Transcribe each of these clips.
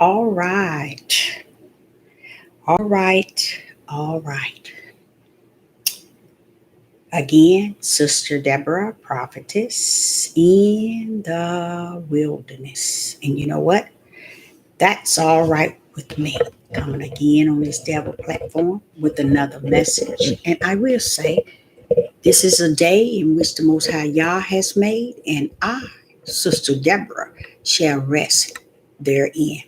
All right. All right. All right. Again, Sister Deborah, prophetess in the wilderness. And you know what? That's all right with me. Coming again on this devil platform with another message. And I will say, this is a day in which the Most High Yah has made, and I, Sister Deborah, shall rest therein.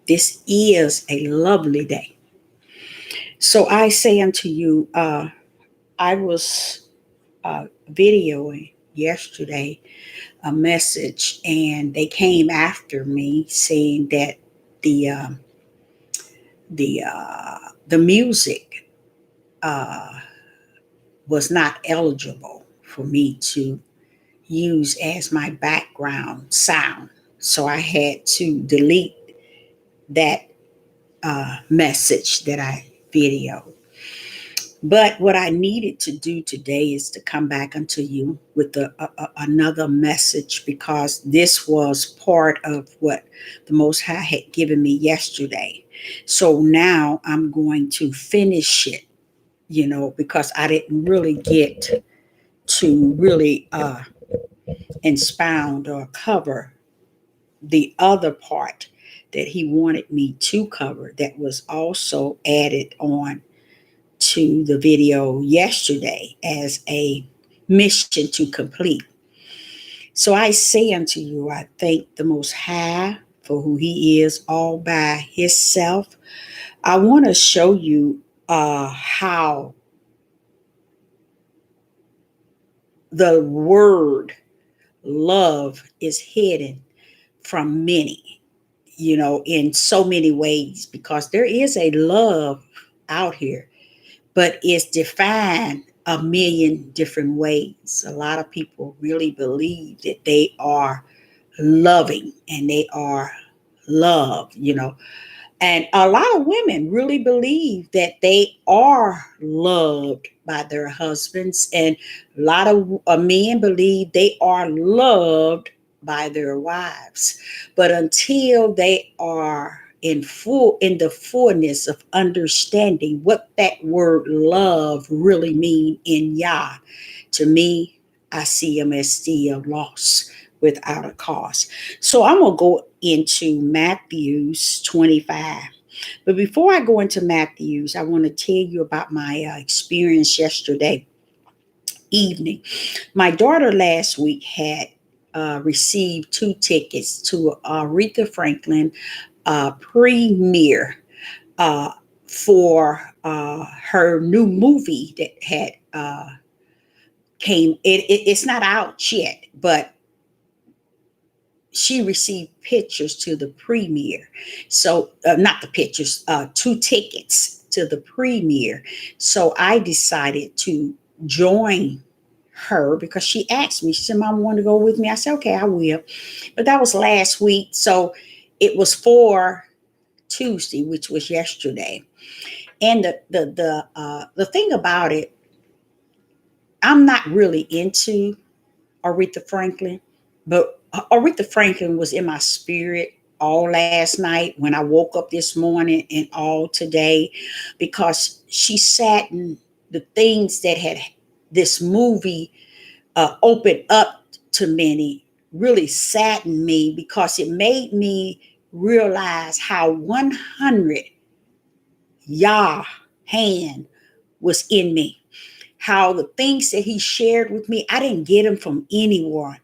This is a lovely day. So I say unto you, I was videoing yesterday a message, and they came after me saying that the uh, the music uh, was not eligible for me to use as my background sound. So I had to delete that message that I videoed. But what I needed to do today is to come back unto you with another message, because this was part of what the Most High had given me yesterday. So now I'm going to finish it, because I didn't really get to really expound or cover the other part that he wanted me to cover, that was also added on to the video yesterday as a mission to complete. So I say unto you, I thank the Most High for who he is all by himself. I want to show you how the word love is hidden from many, in so many ways, because there is a love out here, but it's defined a million different ways. A lot of people really believe that they are loving and they are loved, And a lot of women really believe that they are loved by their husbands, and a lot of men believe they are loved by their wives. But until they are in the fullness of understanding what that word love really mean in Yah, to me, I see them as still lost without a cause. So I'm going to go into Matthew's 25. But before I go into Matthew's, I want to tell you about my experience yesterday evening. My daughter last week had received 2 tickets to Aretha Franklin premiere uh, for her new movie that had came. It's not out yet, but she received pictures to the premiere. So, not the pictures, 2 tickets to the premiere. So I decided to join her because she asked me, she said, Mom, want to go with me? I said, okay, I will. But that was last week. So it was for Tuesday, which was yesterday. And the thing about it, I'm not really into Aretha Franklin, but Aretha Franklin was in my spirit all last night when I woke up this morning and all today, because she sat in the things that had this movie opened up to many, really saddened me, because it made me realize how 100 Yah hand was in me. How the things that he shared with me, I didn't get them from anyone.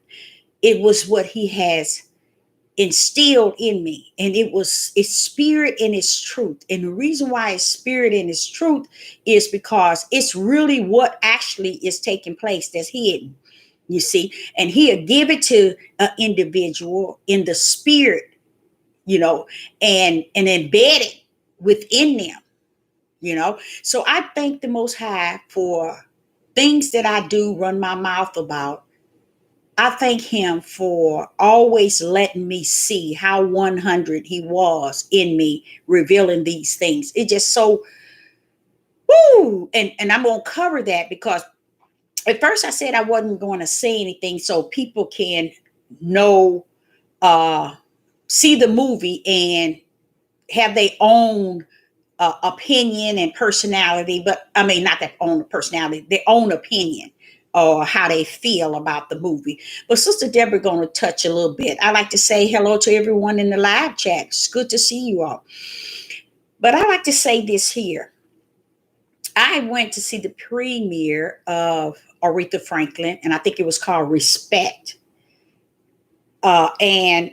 It was what he has instilled in me, and it was its spirit and its truth. And the reason why it's spirit and its truth is because it's really what actually is taking place that's hidden, you see. And he'll give it to an individual in the spirit, and embed it within them, so I thank the Most High for things that I do run my mouth about. I thank him for always letting me see how 100 he was in me, revealing these things. It just so, woo! And I'm going to cover that, because at first I said I wasn't going to say anything so people can know uh, see the movie and have their own opinion and personality, but I mean, not their own personality, their own opinion or how they feel about the movie. But Sister Deborah going to touch a little bit. I like to say hello to everyone in the live chat. It's good to see you all. But I like to say this here. I went to see the premiere of Aretha Franklin, and I think it was called Respect. And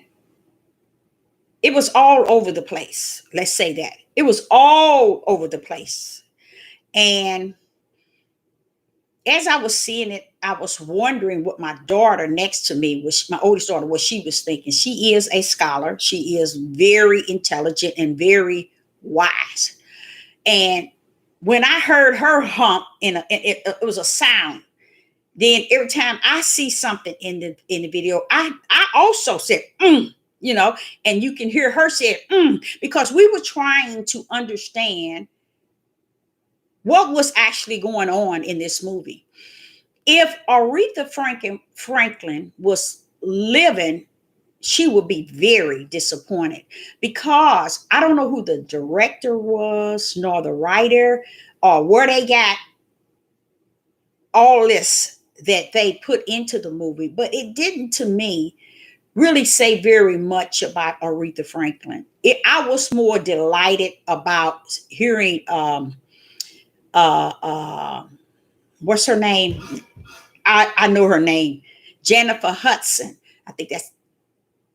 it was all over the place. Let's say that. It was all over the place. And as I was seeing it, I was wondering what my daughter next to me, was my oldest daughter, what she was thinking. She is a scholar. She is very intelligent and very wise. And when I heard her hump, it was a sound. Then every time I see something in the video, I also said, you know, and you can hear her say, because we were trying to understand what was actually going on in this movie. If Aretha Franklin was living, she would be very disappointed, because I don't know who the director was, nor the writer, or where they got all this that they put into the movie, but it didn't, to me, really say very much about Aretha Franklin. I was more delighted about hearing uh, uh, what's her name? I know her name, Jennifer Hudson. I think that's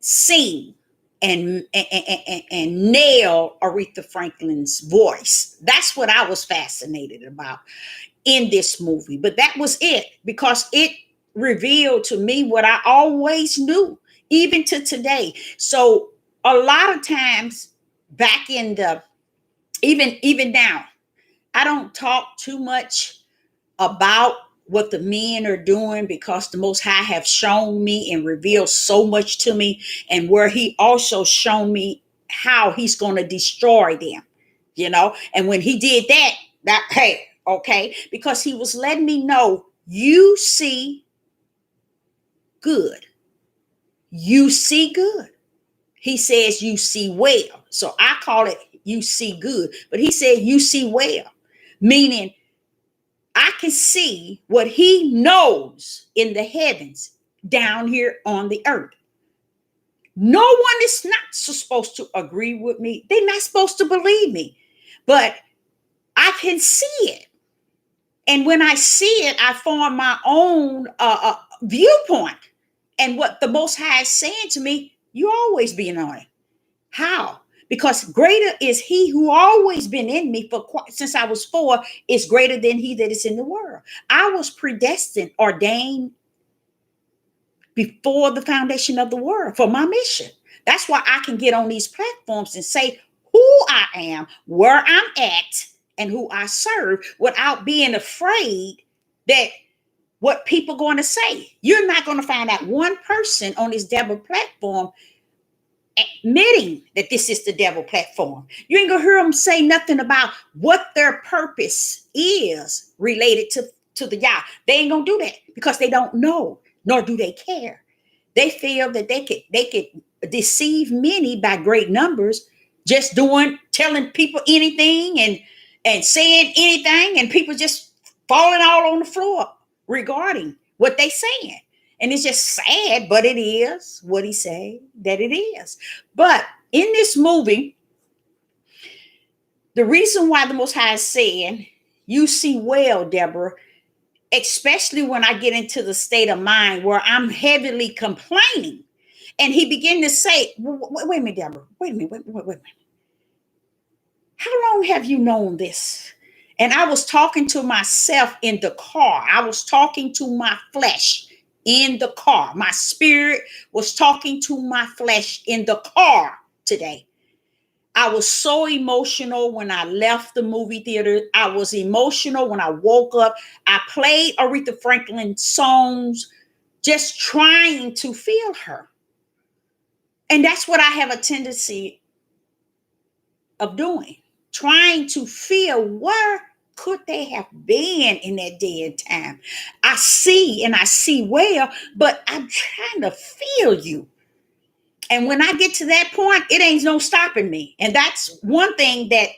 sing and nail Aretha Franklin's voice. That's what I was fascinated about in this movie. But that was it, because it revealed to me what I always knew, even to today. So a lot of times back in the, even now, I don't talk too much about what the men are doing, because the Most High have shown me and revealed so much to me, and where he also shown me how he's going to destroy them, you know. And when he did that, hey, okay, because he was letting me know, you see good, you see good. He says you see well, so I call it you see good, but he said you see well, meaning I can see what he knows in the heavens down here on the earth. No one is not supposed to agree with me. They're not supposed to believe me, but I can see it. And when I see it, I form my own viewpoint. And what the Most High is saying to me, you always be anointed. How? Because greater is he who always been in me since I was 4, is greater than he that is in the world. I was predestined, ordained before the foundation of the world for my mission. That's why I can get on these platforms and say who I am, where I'm at, and who I serve, without being afraid that what people are going to say. You're not going to find out one person on this Deborah platform admitting that this is the devil platform. You ain't gonna hear them say nothing about what their purpose is related to the Yah. They ain't gonna do that, because they don't know, nor do they care. They feel that they could deceive many by great numbers, just telling people anything and saying anything, and people just falling all on the floor regarding what they saying. And it's just sad, but it is what he said that it is. But in this movie, the reason why the Most High is saying, you see well, Deborah, especially when I get into the state of mind where I'm heavily complaining. And he began to say, wait a minute, Deborah, wait a minute. How long have you known this? And I was talking to myself in the car. I was talking to my flesh in the car. My spirit was talking to my flesh in the car today. I was so emotional when I left the movie theater. I was emotional when I woke up. I played Aretha Franklin songs, just trying to feel her. And that's what I have a tendency of doing, trying to feel where could they have been in that day and time. I see well, but I'm trying to feel you. And when I get to that point, it ain't no stopping me. And that's one thing that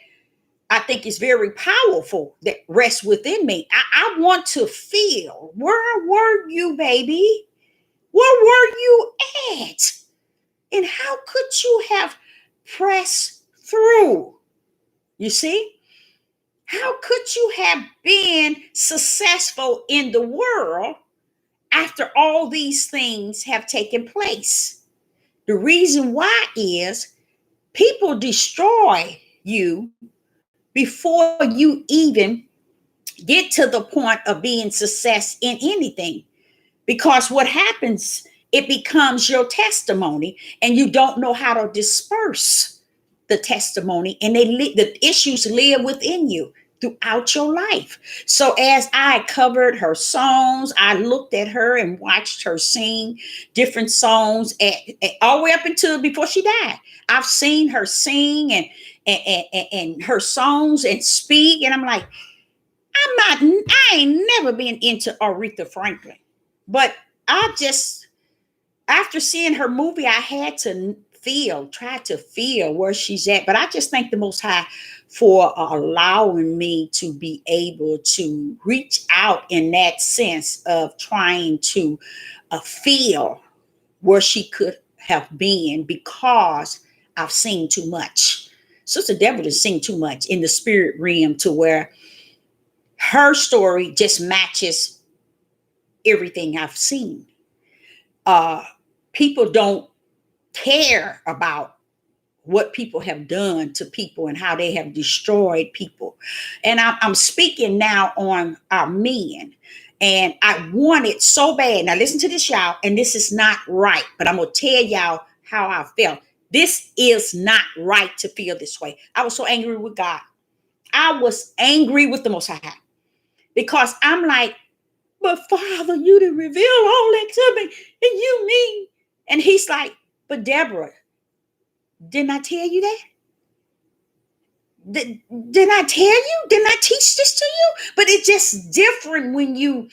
I think is very powerful that rests within me. I want to feel, where were you, baby? Where were you at? And how could you have pressed through? You see? How could you have been successful in the world after all these things have taken place? The reason why is people destroy you before you even get to the point of being success in anything. Because what happens, it becomes your testimony, and you don't know how to disperse the testimony, and the issues live within you throughout your life. So as I covered her songs, I looked at her and watched her sing different songs all the way up until before she died. I've seen her sing and her songs and speak, and I'm like, I ain't never been into Aretha Franklin, but I just, after seeing her movie, I had to try to feel where she's at. But I just thank the Most High for allowing me to be able to reach out in that sense of trying to feel where she could have been, because I've seen too much. Sister Deborah has seen too much in the spirit realm to where her story just matches everything I've seen. People don't care about what people have done to people and how they have destroyed people. And I'm speaking now on our men. And I want it so bad. Now, listen to this, y'all. And this is not right, but I'm going to tell y'all how I felt. This is not right to feel this way. I was so angry with God. I was angry with the Most High, because I'm like, but Father, you didn't reveal all that to me. And you mean? And he's like, but Deborah, didn't I tell you that? Didn't I tell you? Didn't I teach this to you? But it's just different when you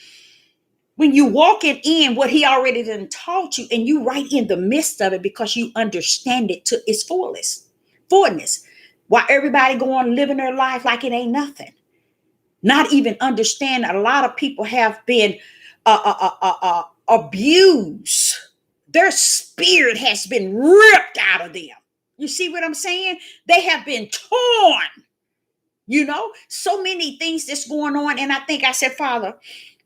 walking in what he already done taught you, and you right in the midst of it, because you understand it to its fullness. While everybody going living their life like it ain't nothing, not even understand. A lot of people have been abused. Their spirit has been ripped out of them. You see what I'm saying? They have been torn. So many things that's going on. And I think I said, Father,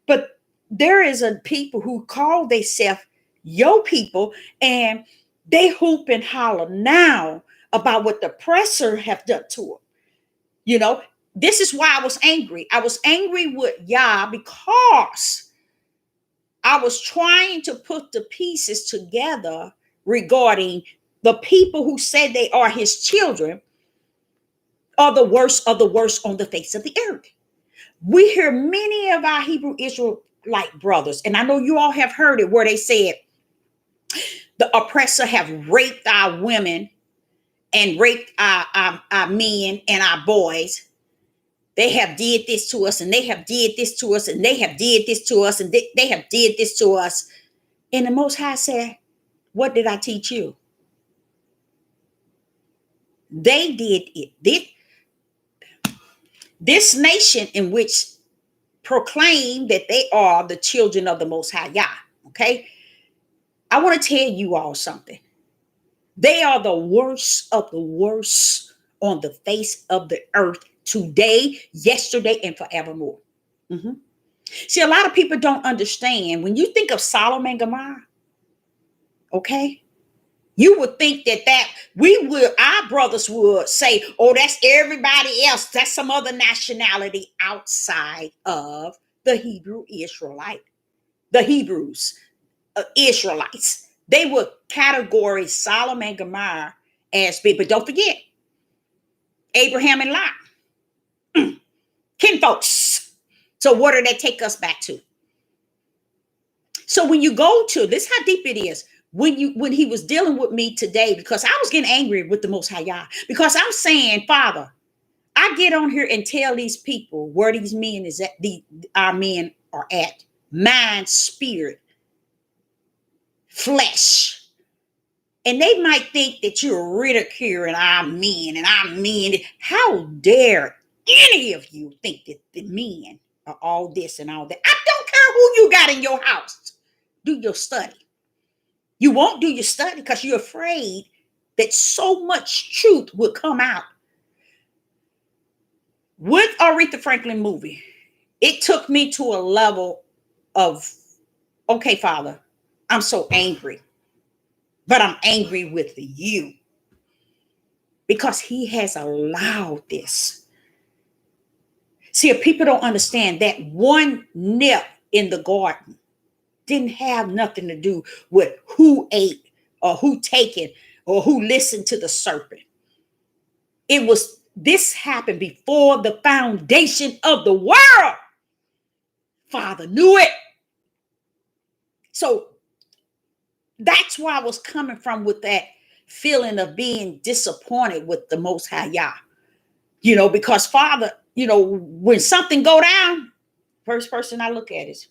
but there is a people who call themselves your people, and they hoop and holler now about what the oppressor have done to them. This is why I was angry. I was angry with Yah, because I was trying to put the pieces together regarding the people who said they are his children are the worst of the worst on the face of the earth. We hear many of our Hebrew Israelite brothers, and I know you all have heard it, where they said the oppressor have raped our women and raped our men and our boys. They have did this to us, and they have did this to us, and they have did this to us, and they have did this to us. And the Most High said, what did I teach you? They did it. This nation in which proclaim that they are the children of the Most High Yah, okay? I want to tell you all something. They are the worst of the worst on the face of the earth today, yesterday, and forevermore. Mm-hmm. See, a lot of people don't understand. When you think of Sodom and Gomorrah, okay, you would think that our brothers would say, oh, that's everybody else. That's some other nationality outside of the Hebrew Israelite, the Hebrews, Israelites. They would categorize Sodom and Gomorrah as big. But don't forget, Abraham and Lot, kinfolks. So what do they take us back to? So when you go to this, how deep it is. When he was dealing with me today, because I was getting angry with the Most High Yah, because I'm saying, Father, I get on here and tell these people where these men is at, our men are at, mind, spirit, flesh. And they might think that you're ridiculing our men and our men. How dare any of you think that the men are all this and all that? I don't care who you got in your house. Do your study. You won't do your study because you're afraid that so much truth will come out. With Aretha Franklin movie, it took me to a level of, okay, Father, I'm so angry, but I'm angry with you because he has allowed this. See, if people don't understand that one nip in the garden didn't have nothing to do with who ate or who taken or who listened to the serpent. This happened before the foundation of the world. Father knew it. So that's where I was coming from with that feeling of being disappointed with the Most High Yah. Because Father, when something go down, first person I look at is,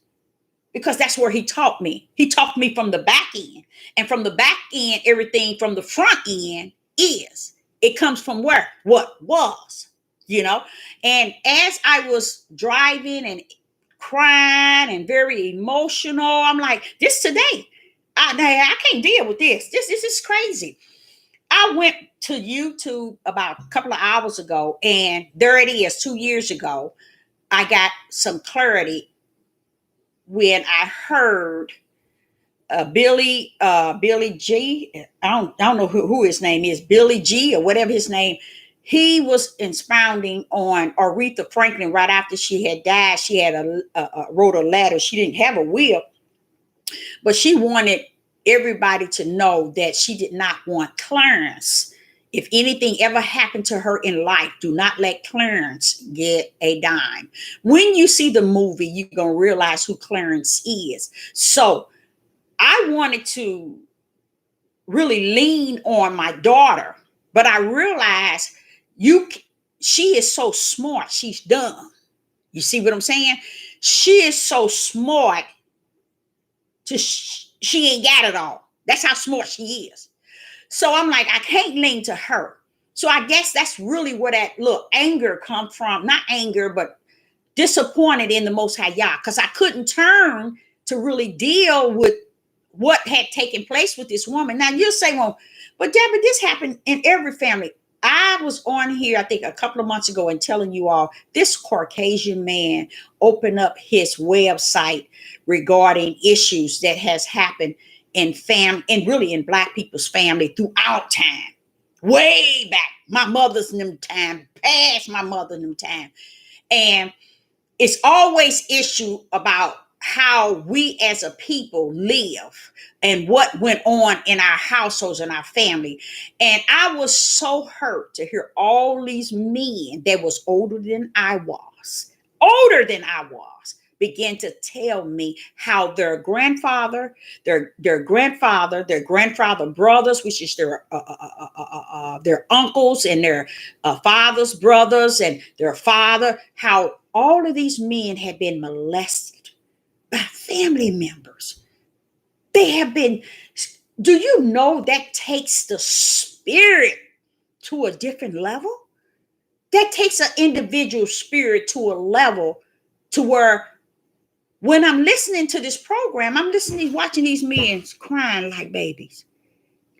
because that's where he taught me. He taught me from the back end. And from the back end, everything from the front end is. It comes from where? What was, And as I was driving and crying and very emotional, I'm like, this today. I can't deal with this. This is crazy. I went to YouTube about a couple of hours ago, and there it is, 2 years ago. I got some clarity when I heard Billy G. I don't know who his name is, Billy G or whatever his name. He was expounding on Aretha Franklin right after she had died. She had wrote a letter. She didn't have a will, but she wanted everybody to know that she did not want Clarence. If anything ever happened to her in life, do not let Clarence get a dime. When you see the movie, you're going to realize who Clarence is. So I wanted to really lean on my daughter, but I realized she is so smart. She's dumb. You see what I'm saying? She is so smart. She ain't got it all. That's how smart she is. So I'm like, I can't lean to her. So I guess that's really where that anger come from. Not anger, but disappointed in the Most High Yah, because I couldn't turn to really deal with what had taken place with this woman. Now you'll say, well, but Deborah, this happened in every family. I was on here, I think a couple of months ago, and telling you all, this Caucasian man opened up his website regarding issues that has happened in and really in Black people's family throughout time, way back, my mother's them time, past my mother's them time. And it's always issue about how we as a people live and what went on in our households and our family. And I was so hurt to hear all these men that was older than I was, begin to tell me how their grandfather brothers, which is their uncles and their father's brothers and their father, how all of these men had been molested by family members. They have been, do you know that takes the spirit to a different level? That takes an individual spirit to a level to where when I'm listening to this program, watching these men crying like babies,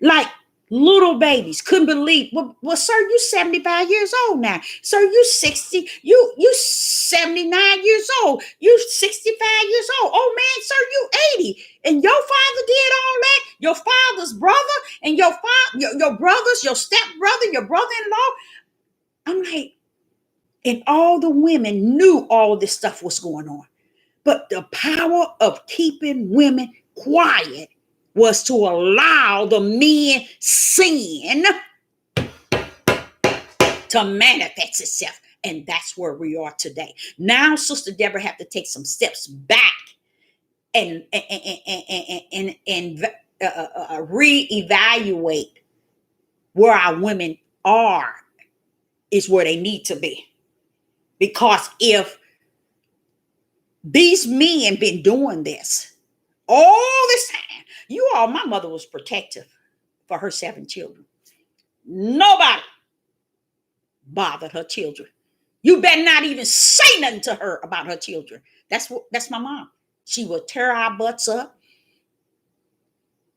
like little babies. Couldn't believe. Well, sir, you 75 years old now. Sir, you 60. You 79 years old. You 65 years old. Oh man, sir, you 80. And your father did all that. Your father's brother and your brothers, your stepbrother, your brother-in-law. I'm like, and all the women knew all this stuff was going on. But the power of keeping women quiet was to allow the men sin to manifest itself. And that's where we are today. Now, Sister Deborah have to take some steps back and reevaluate where our women is where they need to be. Because if these men been doing this all this time, my mother was protective for her 7 children. Nobody bothered her children. You better not even say nothing to her about her children. That's my mom. She will tear our butts up.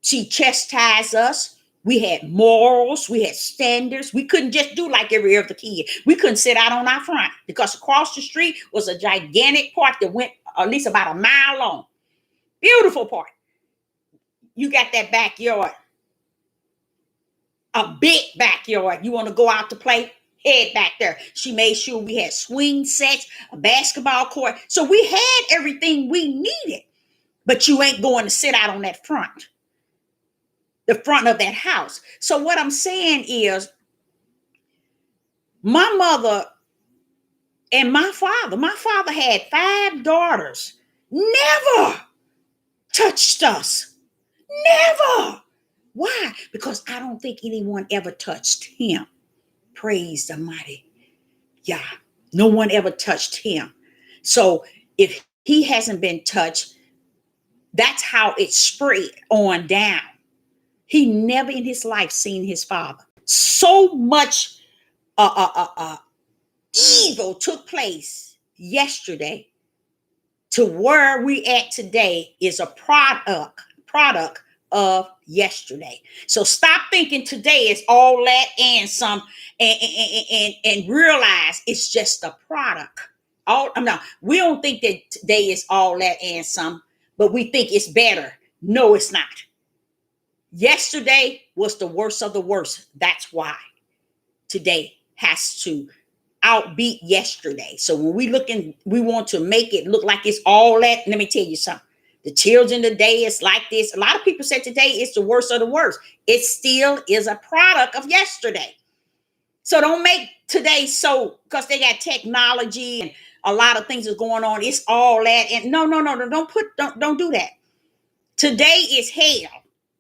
She chastised us. We had morals. We had standards. We couldn't just do like every other kid. We couldn't sit out on our front because across the street was a gigantic park that went at least about a mile long. Beautiful park. You got that backyard, a big backyard. You want to go out to play? Head back there. She made sure we had swing sets, a basketball court. So we had everything we needed. But you ain't going to sit out on that front, the front of that house. So what I'm saying is, my mother and my father had 5 daughters, never touched us. Never. Why? Because I don't think anyone ever touched him. Praise the mighty Yah. No one ever touched him. So if he hasn't been touched, that's how it spread on down. He never in his life seen his father. So much evil took place yesterday to where we at today is a product of yesterday. So stop thinking today is all that and some, and realize it's just a product. No, we don't think that today is all that and some, but we think it's better. No, it's not. Yesterday was the worst of the worst. That's why today has to outbeat yesterday. So when we want to make it look like it's all that. Let me tell you something. The children today is like this. A lot of people say today is the worst of the worst. It still is a product of yesterday. So don't make today so, because they got technology and a lot of things is going on. It's all that. And no. Don't do that. Today is hell.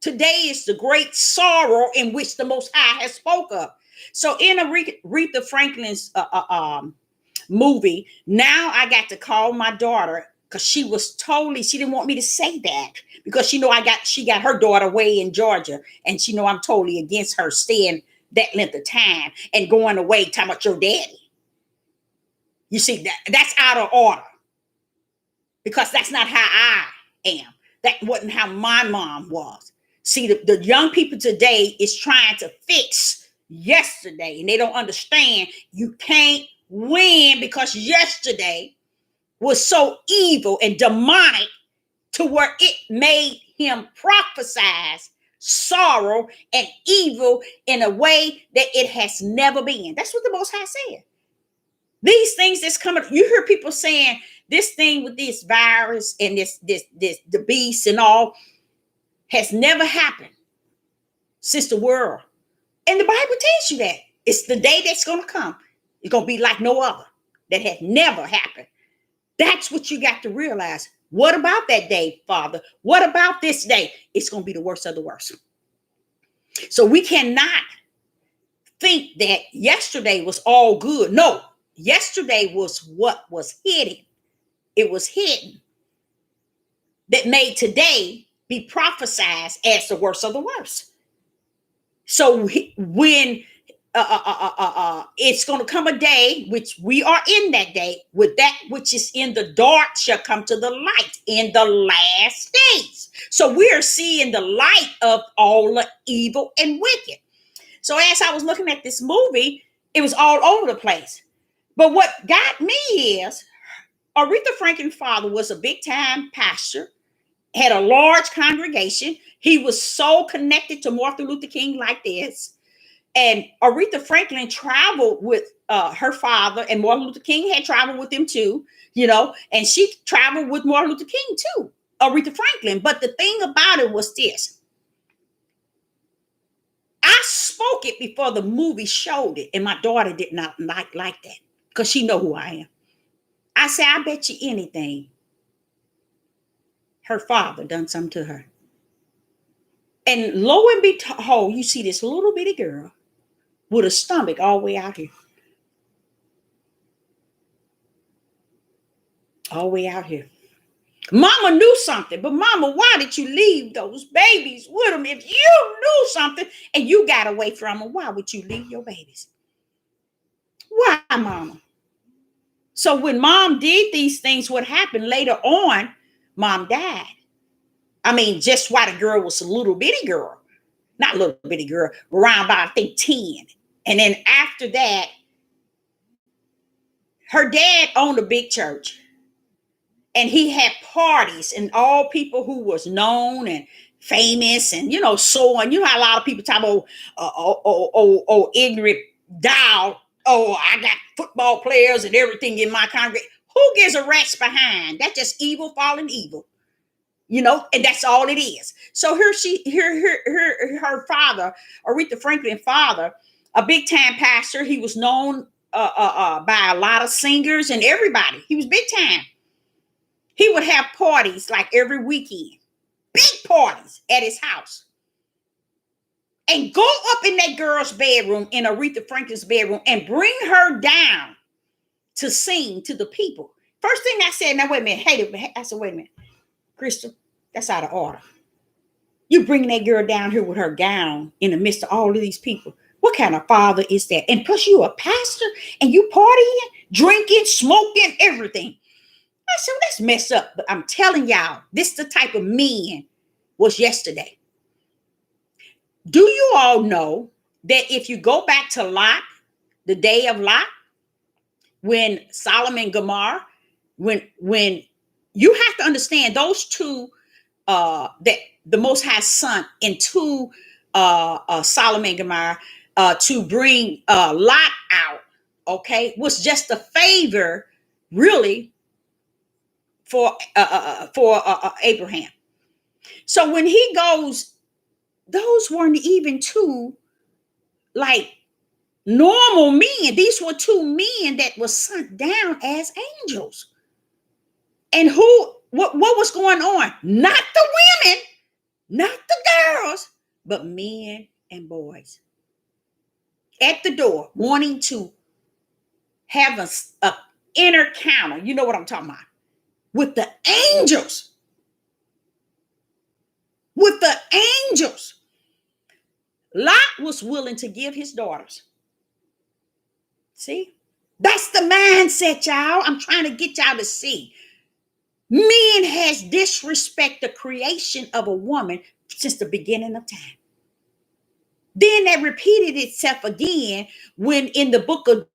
Today is the great sorrow in which the Most High has spoke of. So in Aretha Franklin's movie, now I got to call my daughter because she didn't want me to say that because she got her daughter way in Georgia and she know I'm totally against her staying that length of time and going away talking about your daddy. You see, that's out of order because that's not how I am. That wasn't how my mom was. See, the young people today is trying to fix yesterday, and they don't understand you can't win because yesterday was so evil and demonic to where it made him prophesize sorrow and evil in a way that it has never been. That's what the Most High said. These things that's coming, you hear people saying this thing with this virus and this the beast and all has never happened since the world. And the Bible tells you that it's the day that's going to come. It's going to be like no other that had never happened. That's what you got to realize. What about that day, Father? What about this day? It's going to be the worst of the worst. So we cannot think that yesterday was all good. No, yesterday was what was hidden. It was hidden that made today be prophesied as the worst of the worst. So when it's going to come a day, which we are in that day, with that which is in the dark shall come to the light in the last days. So we are seeing the light of all the evil and wicked. So as I was looking at this movie, it was all over the place. But what got me is Aretha Franklin's father was a big time pastor, had a large congregation. He was so connected to Martin Luther King like this. And Aretha Franklin traveled with her father, and Martin Luther King had traveled with him too, and she traveled with Martin Luther King too, Aretha Franklin. But the thing about it was this. I spoke it before the movie showed it, and my daughter did not like that because she know who I am. I said, I bet you anything her father done something to her. And lo and behold, you see this little bitty girl with a stomach all the way out here. All the way out here. Mama knew something, but mama, why did you leave those babies with them? If you knew something and you got away from them, why would you leave your babies? Why, mama? So when mom did these things, what happened later on, mom died. I mean, just while the girl was a little bitty girl, not little bitty girl, around about, I think, 10. And then after that, her dad owned a big church and he had parties, and all people who was known and famous and, so on. You know how a lot of people talk about, ignorant down. Oh, I got football players and everything in my congregation. Who gives a rat's behind? That's just evil falling evil. And that's all it is. So her father, Aretha Franklin father, a big time pastor. He was known by a lot of singers and everybody. He was big time. He would have parties like every weekend, big parties at his house, and go up in that girl's bedroom, in Aretha Franklin's bedroom, and bring her down to sing to the people. First thing I said, now wait a minute, I said, wait a minute, Crystal, that's out of order. You bringing that girl down here with her gown in the midst of all of these people. What kind of father is that? And plus, you a pastor and you partying, drinking, smoking, everything. I said, well, that's messed up. But I'm telling y'all, this is the type of men was yesterday. Do you all know that if you go back to Lot, the day of Lot, when Solomon and Gomorrah, when you have to understand those two, that the Most High Son into Solomon and Gomorrah, to bring Lot out, okay, was just a favor, really, for Abraham. So when he goes, those weren't even two like normal men. These were two men that were sent down as angels. And what was going on? Not the women, not the girls, but men and boys at the door wanting to have a inner counter. You know what I'm talking about? With the angels. With the angels. Lot was willing to give his daughters. See? That's the mindset, y'all. I'm trying to get y'all to see. Men has disrespected the creation of a woman since the beginning of time. Then that repeated itself again when in the book of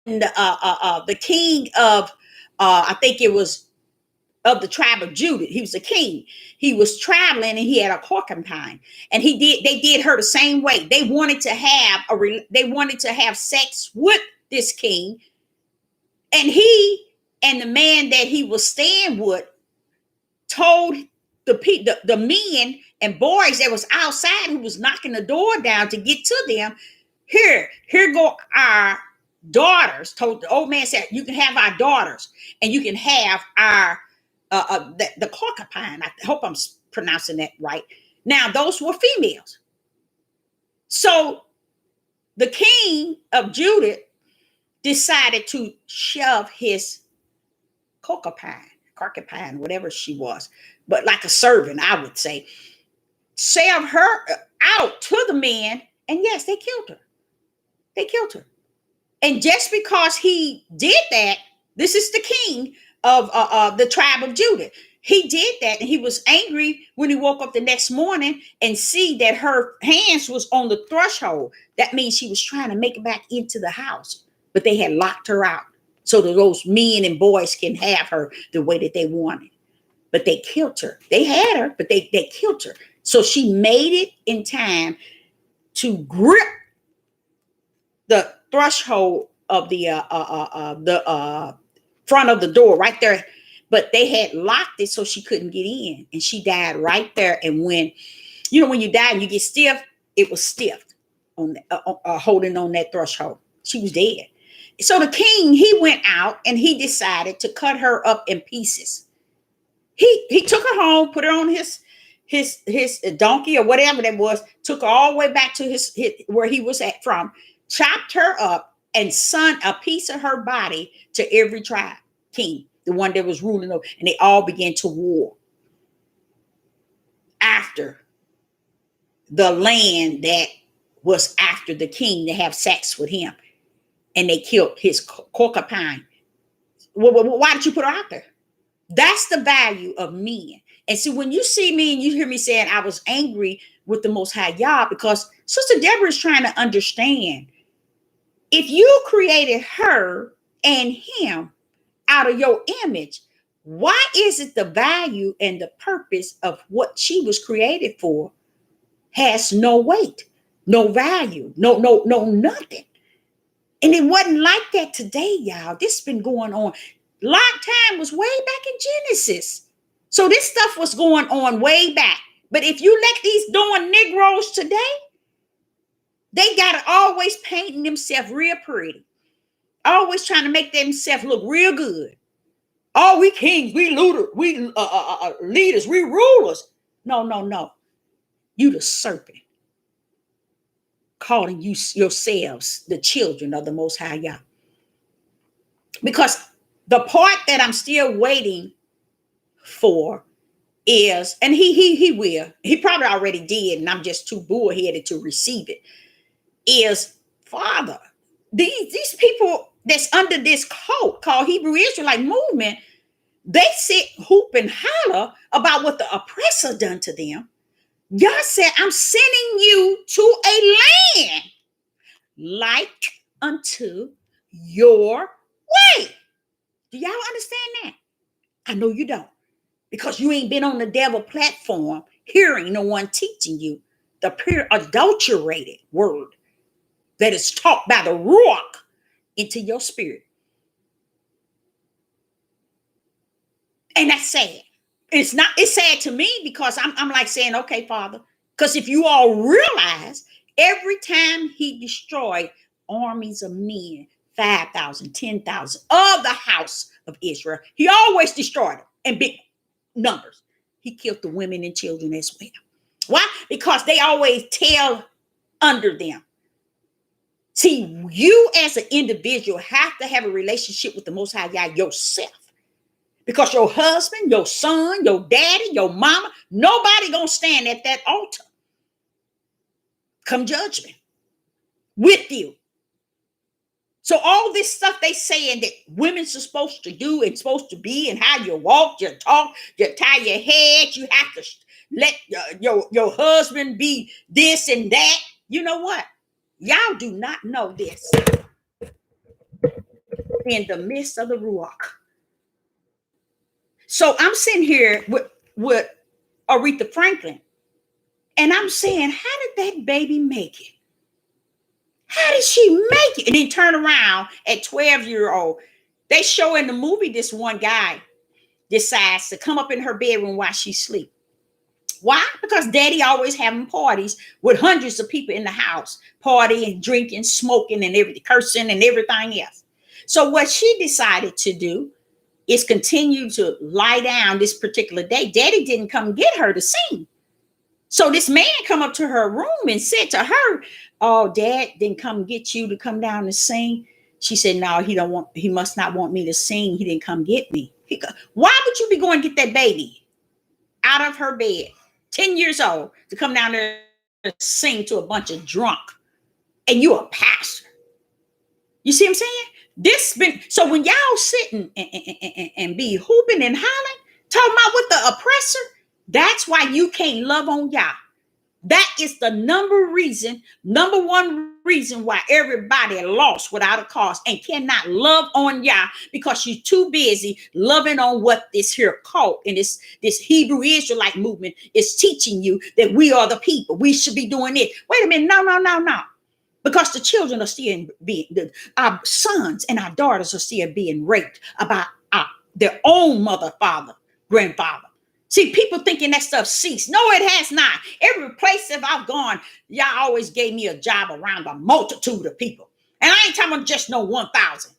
the king of, I think it was of the tribe of Judah. He was a king. He was traveling and he had a concubine, and they did her the same way. They wanted to have sex with this king, and he and the man that he was staying with told the men and boys that was outside who was knocking the door down to get to them, here go our daughters. Told the old man, said, you can have our daughters and you can have our the concubine. I hope I'm pronouncing that right. Now those were females. So the king of Judah decided to shove his concubine, whatever she was, but like a servant, I would say, shove her out to the men, and yes, they killed her. They killed her. And just because he did that, this is the king of the tribe of Judah. He did that, and he was angry when he woke up the next morning and see that her hands was on the threshold. That means she was trying to make it back into the house, but they had locked her out so that those men and boys can have her the way that they wanted. But they killed her. They had her, but they killed her. So she made it in time to grip the threshold of the front of the door right there, but they had locked it so she couldn't get in, and she died right there. And when you die and you get stiff, it was stiff on holding on that threshold. She was dead. So the king, he went out and he decided to cut her up in pieces. He took her home, put her on his donkey or whatever that was, took her all the way back to his where he was at from, chopped her up, and sent a piece of her body to every tribe king. the one that was ruling over, and they all began to war after the land that was after the king to have sex with him, and they killed his concubine. Why did you put her out there? That's the value of men. And see, when you see me and you hear me saying I was angry with the Most High Yah, because Sister Deborah is trying to understand, if you created her and him out of your image, why is it the value and the purpose of what she was created for has no weight, no value, no nothing? And it wasn't like that today, y'all. This has been going on. Lot time was way back in Genesis. So this stuff was going on way back. But if you let these darn Negroes today, they got to always painting themselves real pretty, always trying to make themselves look real good. Oh, we kings, we looters, we leaders, we rulers. No. You the serpent, calling you yourselves the children of the Most High Yah. Because the part that I'm still waiting for is, and he will, he probably already did, and I'm just too bullheaded to receive it, is, Father, these people that's under this cult called Hebrew Israelite movement, they sit, hoop, and holler about what the oppressor done to them. God said, I'm sending you to a land like unto your way. Do y'all understand that? I know you don't, because you ain't been on the devil platform hearing no one teaching you the pure adulterated word that is taught by the Ruach into your spirit. And that's sad. It's sad to me, because I'm like saying, okay, Father, because if you all realize, every time he destroyed armies of men, 5,000, 10,000 of the house of Israel, he always destroyed them in big numbers. He killed the women and children as well. Why? Because they always tail under them. See, you as an individual have to have a relationship with the Most High Yah yourself. Because your husband, your son, your daddy, your mama, nobody gonna stand at that altar come judgment with you. So all this stuff they saying that women's are supposed to do and supposed to be, and how you walk, you talk, you tie your head, you have to let your husband be this and that. You know what? Y'all do not know this. In the midst of the Ruach. So I'm sitting here with Aretha Franklin, and I'm saying, how did that baby make it? How did she make it? And then turn around at 12-year-old. They show in the movie this one guy decides to come up in her bedroom while she sleep. Why? Because daddy always having parties with hundreds of people in the house, partying, drinking, smoking, and everything, cursing and everything else. So what she decided to do is continue to lie down this particular day. Daddy didn't come get her to sing. So this man come up to her room and said to her, oh, Dad didn't come get you to come down and sing. She said, no, he must not want me to sing. He didn't come get me. Why would you be going to get that baby out of her bed, 10 years old, to come down there and sing to a bunch of drunk? And you a pastor. You see what I'm saying? So when y'all sitting and be hooping and hollering, talking about what the oppressor, that's why you can't love on Yah. That is the number one reason why everybody lost without a cause and cannot love on Yah, because you're too busy loving on what this here cult and this Hebrew Israelite movement is teaching you, that we are the people. We should be doing it. Wait a minute. No. Because the children are still our sons and our daughters are still being raped by their own mother, father, grandfather. See, people thinking that stuff ceased. No, it has not. Every place that I've gone, y'all always gave me a job around a multitude of people. And I ain't talking about just no 1,000,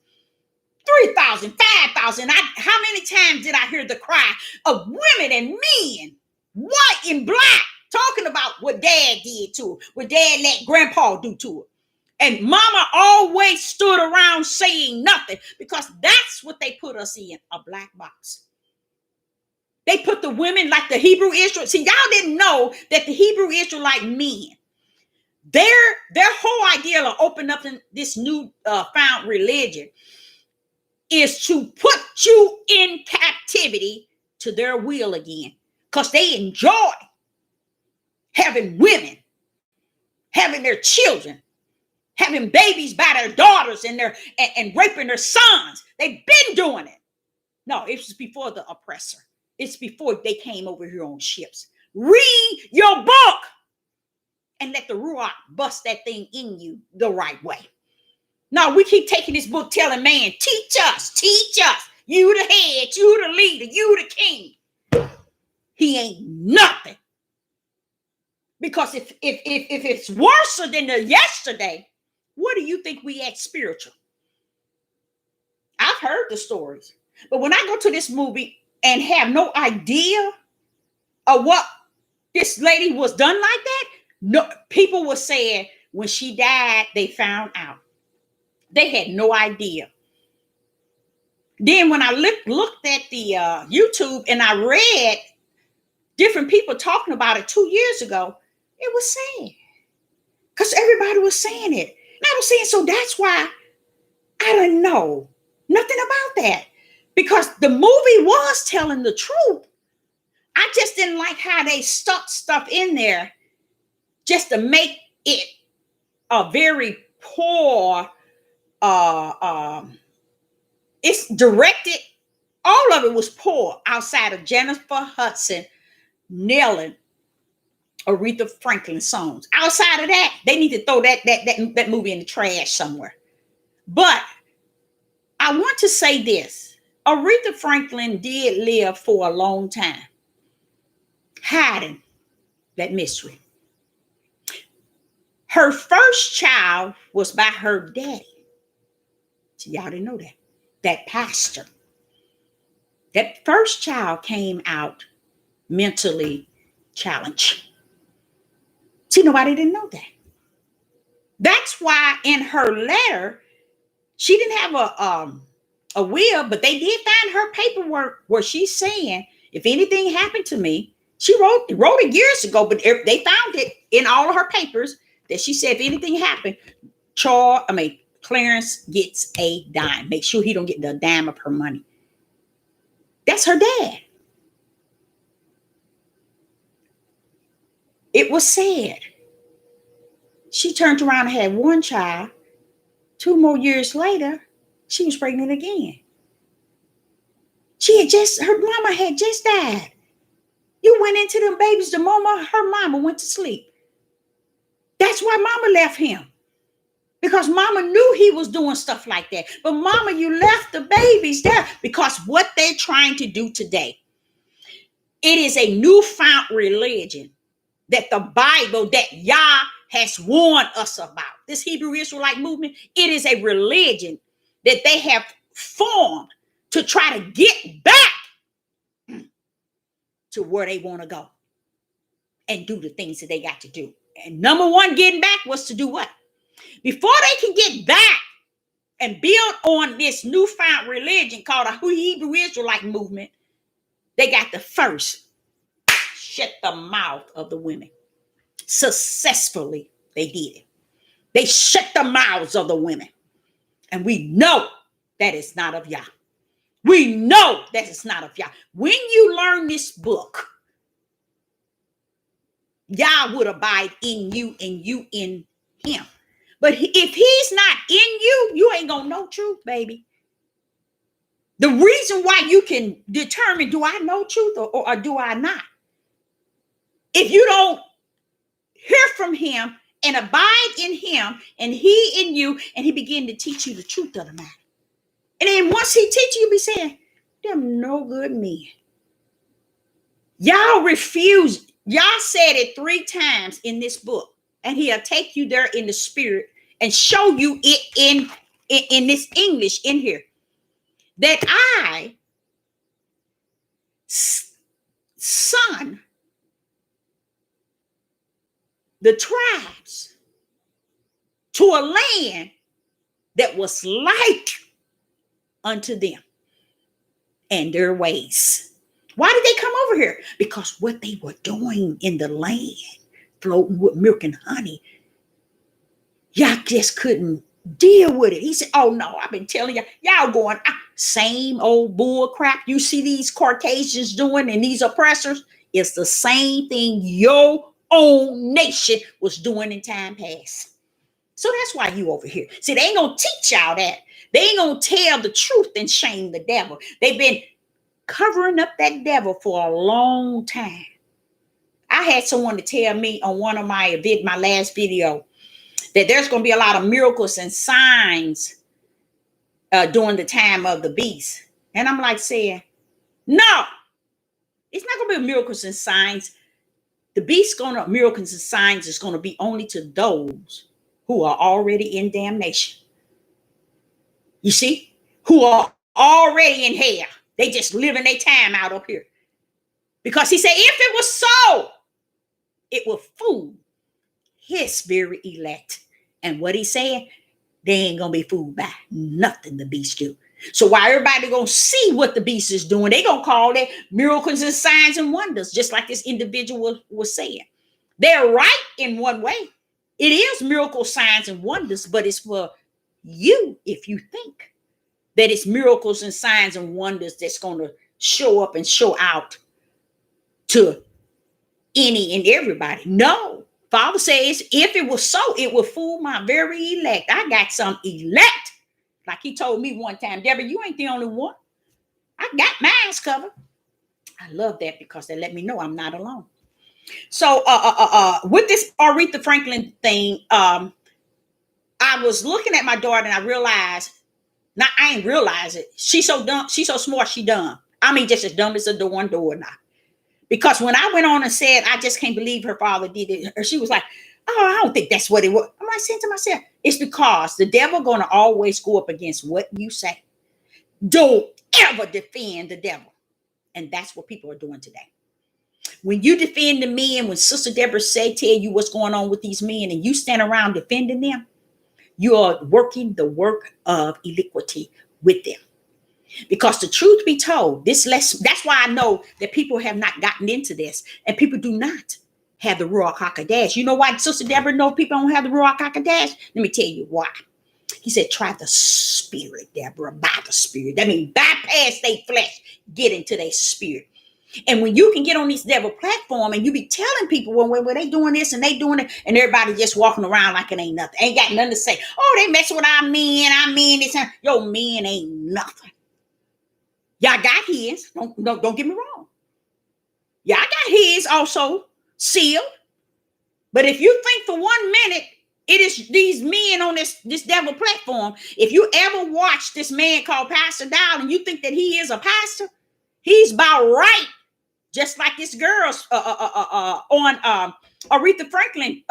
3,000, 5,000. How many times did I hear the cry of women and men, white and black, talking about what dad did to her, what dad let grandpa do to her? And mama always stood around saying nothing because that's what they put us in, a black box. They put the women like the Hebrew Israelites. See, y'all didn't know that the Hebrew Israelite men, their whole idea of opening up in this new found religion is to put you in captivity to their will again. Because they enjoy having women, having their children, having babies by their daughters and raping their sons. They've been doing it. No, it was before the oppressor. It's before they came over here on ships. Read your book and let the Ruach bust that thing in you the right way. No, we keep taking this book telling man, teach us. You the head, you the leader, you the king. He ain't nothing. Because if it's worse than the yesterday, what do you think we at spiritual? I've heard the stories. But when I go to this movie and have no idea of what this lady was done like that, no, people were saying when she died, they found out. They had no idea. Then when I looked at the YouTube and I read different people talking about it 2 years ago, it was sad. Because everybody was saying it. And I was saying, so that's why I didn't know nothing about that. Because the movie was telling the truth. I just didn't like how they stuck stuff in there just to make it a very poor, it's directed, all of it was poor outside of Jennifer Hudson nailing Aretha Franklin songs. Outside of that, they need to throw that movie in the trash somewhere. But I want to say this. Aretha Franklin did live for a long time, hiding that mystery. Her first child was by her daddy. So y'all didn't know that. That pastor. That first child came out mentally challenged. See, nobody didn't know that. That's why in her letter, she didn't have a will, but they did find her paperwork where she's saying, if anything happened to me, she wrote it years ago, but they found it in all of her papers that she said, if anything happened, Clarence gets a dime. Make sure he don't get the dime of her money. That's her dad. It was sad. She turned around and had one child. 2 more years later, she was pregnant again. Her mama had just died. You went into them babies the moment her mama went to sleep. That's why mama left him. Because mama knew he was doing stuff like that. But mama, you left the babies there because what they're trying to do today, it is a newfound religion that the Bible, that Yah has warned us about. This Hebrew Israelite movement, it is a religion that they have formed to try to get back to where they want to go and do the things that they got to do. And number one, getting back was to do what? Before they can get back and build on this newfound religion called a Hebrew Israelite movement, they got to first shut the mouth of the women. Successfully, they did it. They shut the mouths of the women. And we know that it's not of Yah. We know that it's not of Yah. When you learn this book, Yah would abide in you and you in him. But if he's not in you, you ain't gonna know truth, baby. The reason why you can determine, do I know truth or do I not? If you don't hear from him and abide in him and he in you, and he begin to teach you the truth of the matter. And then once he teach you, be saying, them no good men. Y'all refuse. Y'all said it 3 times in this book, and he'll take you there in the spirit and show you it in this English in here. That I, son, the tribes to a land that was like unto them and their ways. Why did they come over here? Because what they were doing in the land, floating with milk and honey, y'all just couldn't deal with it. He said, oh no, I've been telling y'all going, same old bull crap you see these Caucasians doing and these oppressors. It's the same thing your own nation was doing in time past. So that's why you over here. See, they ain't gonna teach y'all that. They ain't gonna tell the truth and shame the devil. They've been covering up that devil for a long time. I had someone to tell me on one of my last video that there's going to be a lot of miracles and signs during the time of the beast. And I'm like saying, no, it's not going to be miracles and signs. The beast miracles and signs is going to be only to those who are already in damnation. You see, who are already in hell. They just living their time out up here. Because he said, if it was so, it will fool his very elect. And what he said, they ain't gonna be fooled by nothing the beast do. So while everybody gonna see what the beast is doing, they gonna call it miracles and signs and wonders, just like this individual was saying. They're right in one way. It is miracle signs and wonders, but it's for you if you think that it's miracles and signs and wonders that's gonna show up and show out to any and everybody. No. Father says, if it was so, it would fool my very elect. I got some elect. Like he told me one time, Deborah, you ain't the only one. I got mine covered. I love that because they let me know I'm not alone. So with this Aretha Franklin thing, I was looking at my daughter and I realized, now I ain't realize it. She's so dumb. She's so smart. She dumb. I mean, just as dumb as a door now. Because when I went on and said, I just can't believe her father did it, or she was like, oh, I don't think that's what it was. I'm like saying to myself, it's because the devil going to always go up against what you say. Don't ever defend the devil. And that's what people are doing today. When you defend the men, when Sister Deborah tell you what's going on with these men and you stand around defending them, you are working the work of iniquity with them. Because the truth be told, that's why I know that people have not gotten into this and people do not have the Ruach HaKodesh. You know why Sister Deborah know people don't have the Ruach HaKodesh? Let me tell you why. He said, try the spirit, Deborah, by the spirit. That means bypass their flesh, get into their spirit. And when you can get on this devil platform and you be telling people, well, they doing this and they doing it, and everybody just walking around like it ain't nothing. Ain't got nothing to say. Oh, they messing with our men this. Your men ain't nothing. Y'all got his. Don't get me wrong. Y'all got his also sealed. But if you think for 1 minute it is these men on this devil platform, if you ever watch this man called Pastor Dow and you think that he is a pastor, he's about right. Just like this girl's on Aretha Franklin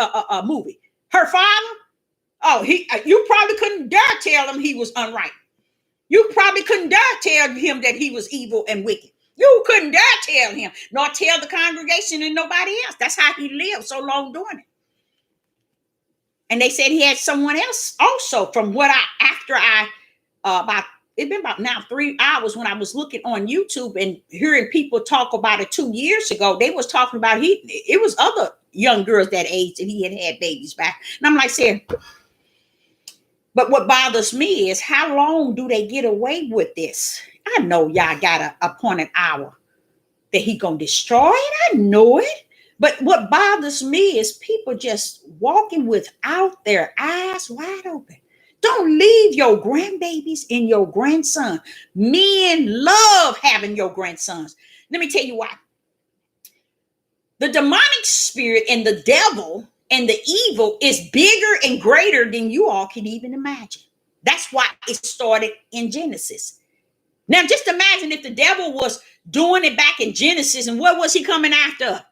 movie. Her father, you probably couldn't dare tell him he was unright. You probably couldn't dare tell him that he was evil and wicked. You couldn't dare tell him, nor tell the congregation and nobody else. That's how he lived so long doing it. And they said he had someone else also from what it's been about now 3 hours when I was looking on YouTube and hearing people talk about it 2 years ago. They was talking about it was other young girls that age that he had babies by. And I'm like saying, but what bothers me is how long do they get away with this? I know y'all got a appointed hour that he gonna destroy it. I know it. But what bothers me is people just walking without their eyes wide open. Don't leave your grandbabies and your grandson. Men love having your grandsons. Let me tell you why. The demonic spirit and the devil and the evil is bigger and greater than you all can even imagine. That's why it started in Genesis. Now, just imagine if the devil was doing it back in Genesis, and what was he coming after?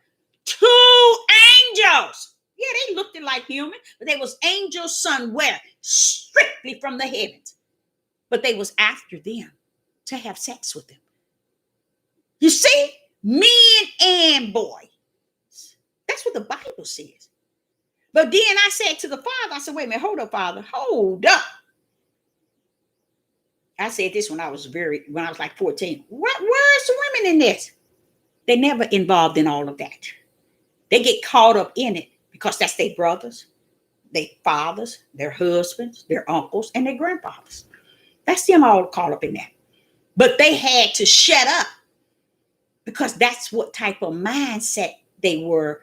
2 angels. Yeah, they looked like human, but they was angels sent where? Strictly from the heavens. But they was after them to have sex with them. You see, men and boys. That's what the Bible says. But then I said to the father, I said, wait a minute, hold up, father, hold up. I said this when I was like 14. Where's the women in this? They never involved in all of that. They get caught up in it because that's their brothers, their fathers, their husbands, their uncles, and their grandfathers. That's them all caught up in that. But they had to shut up because that's what type of mindset they were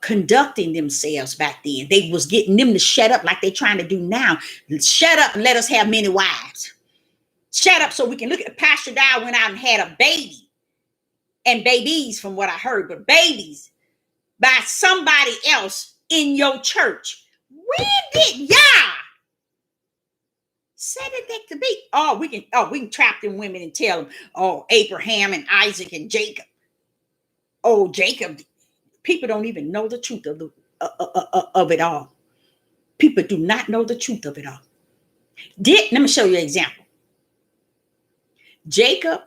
conducting themselves back then. They was getting them to shut up like they're trying to do now. Shut up and let us have many wives. Shut up so we can look at Pastor Dow went out and had a baby and babies from what I heard, but babies by somebody else in your church. When did y'all set it to be? We can trap them women and tell them, oh, Abraham and Isaac and Jacob. Oh, Jacob. People don't even know the truth of it all. People do not know the truth of it all. Let me show you an example. Jacob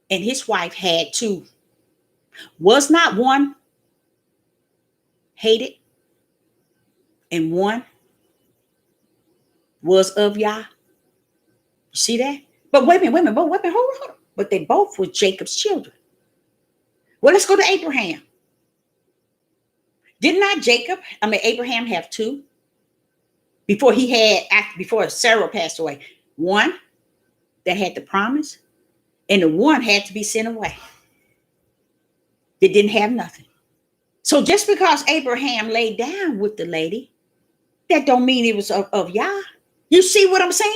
and his wife had two. Was not one hated and one was of Yah? You see that? But wait a minute, hold on. But they both were Jacob's children. Well, let's go to Abraham. Did not Abraham have two? Before Sarah passed away. One that had the promise, and the one had to be sent away. They didn't have nothing. So just because Abraham laid down with the lady, that don't mean it was of Yah. You see what I'm saying?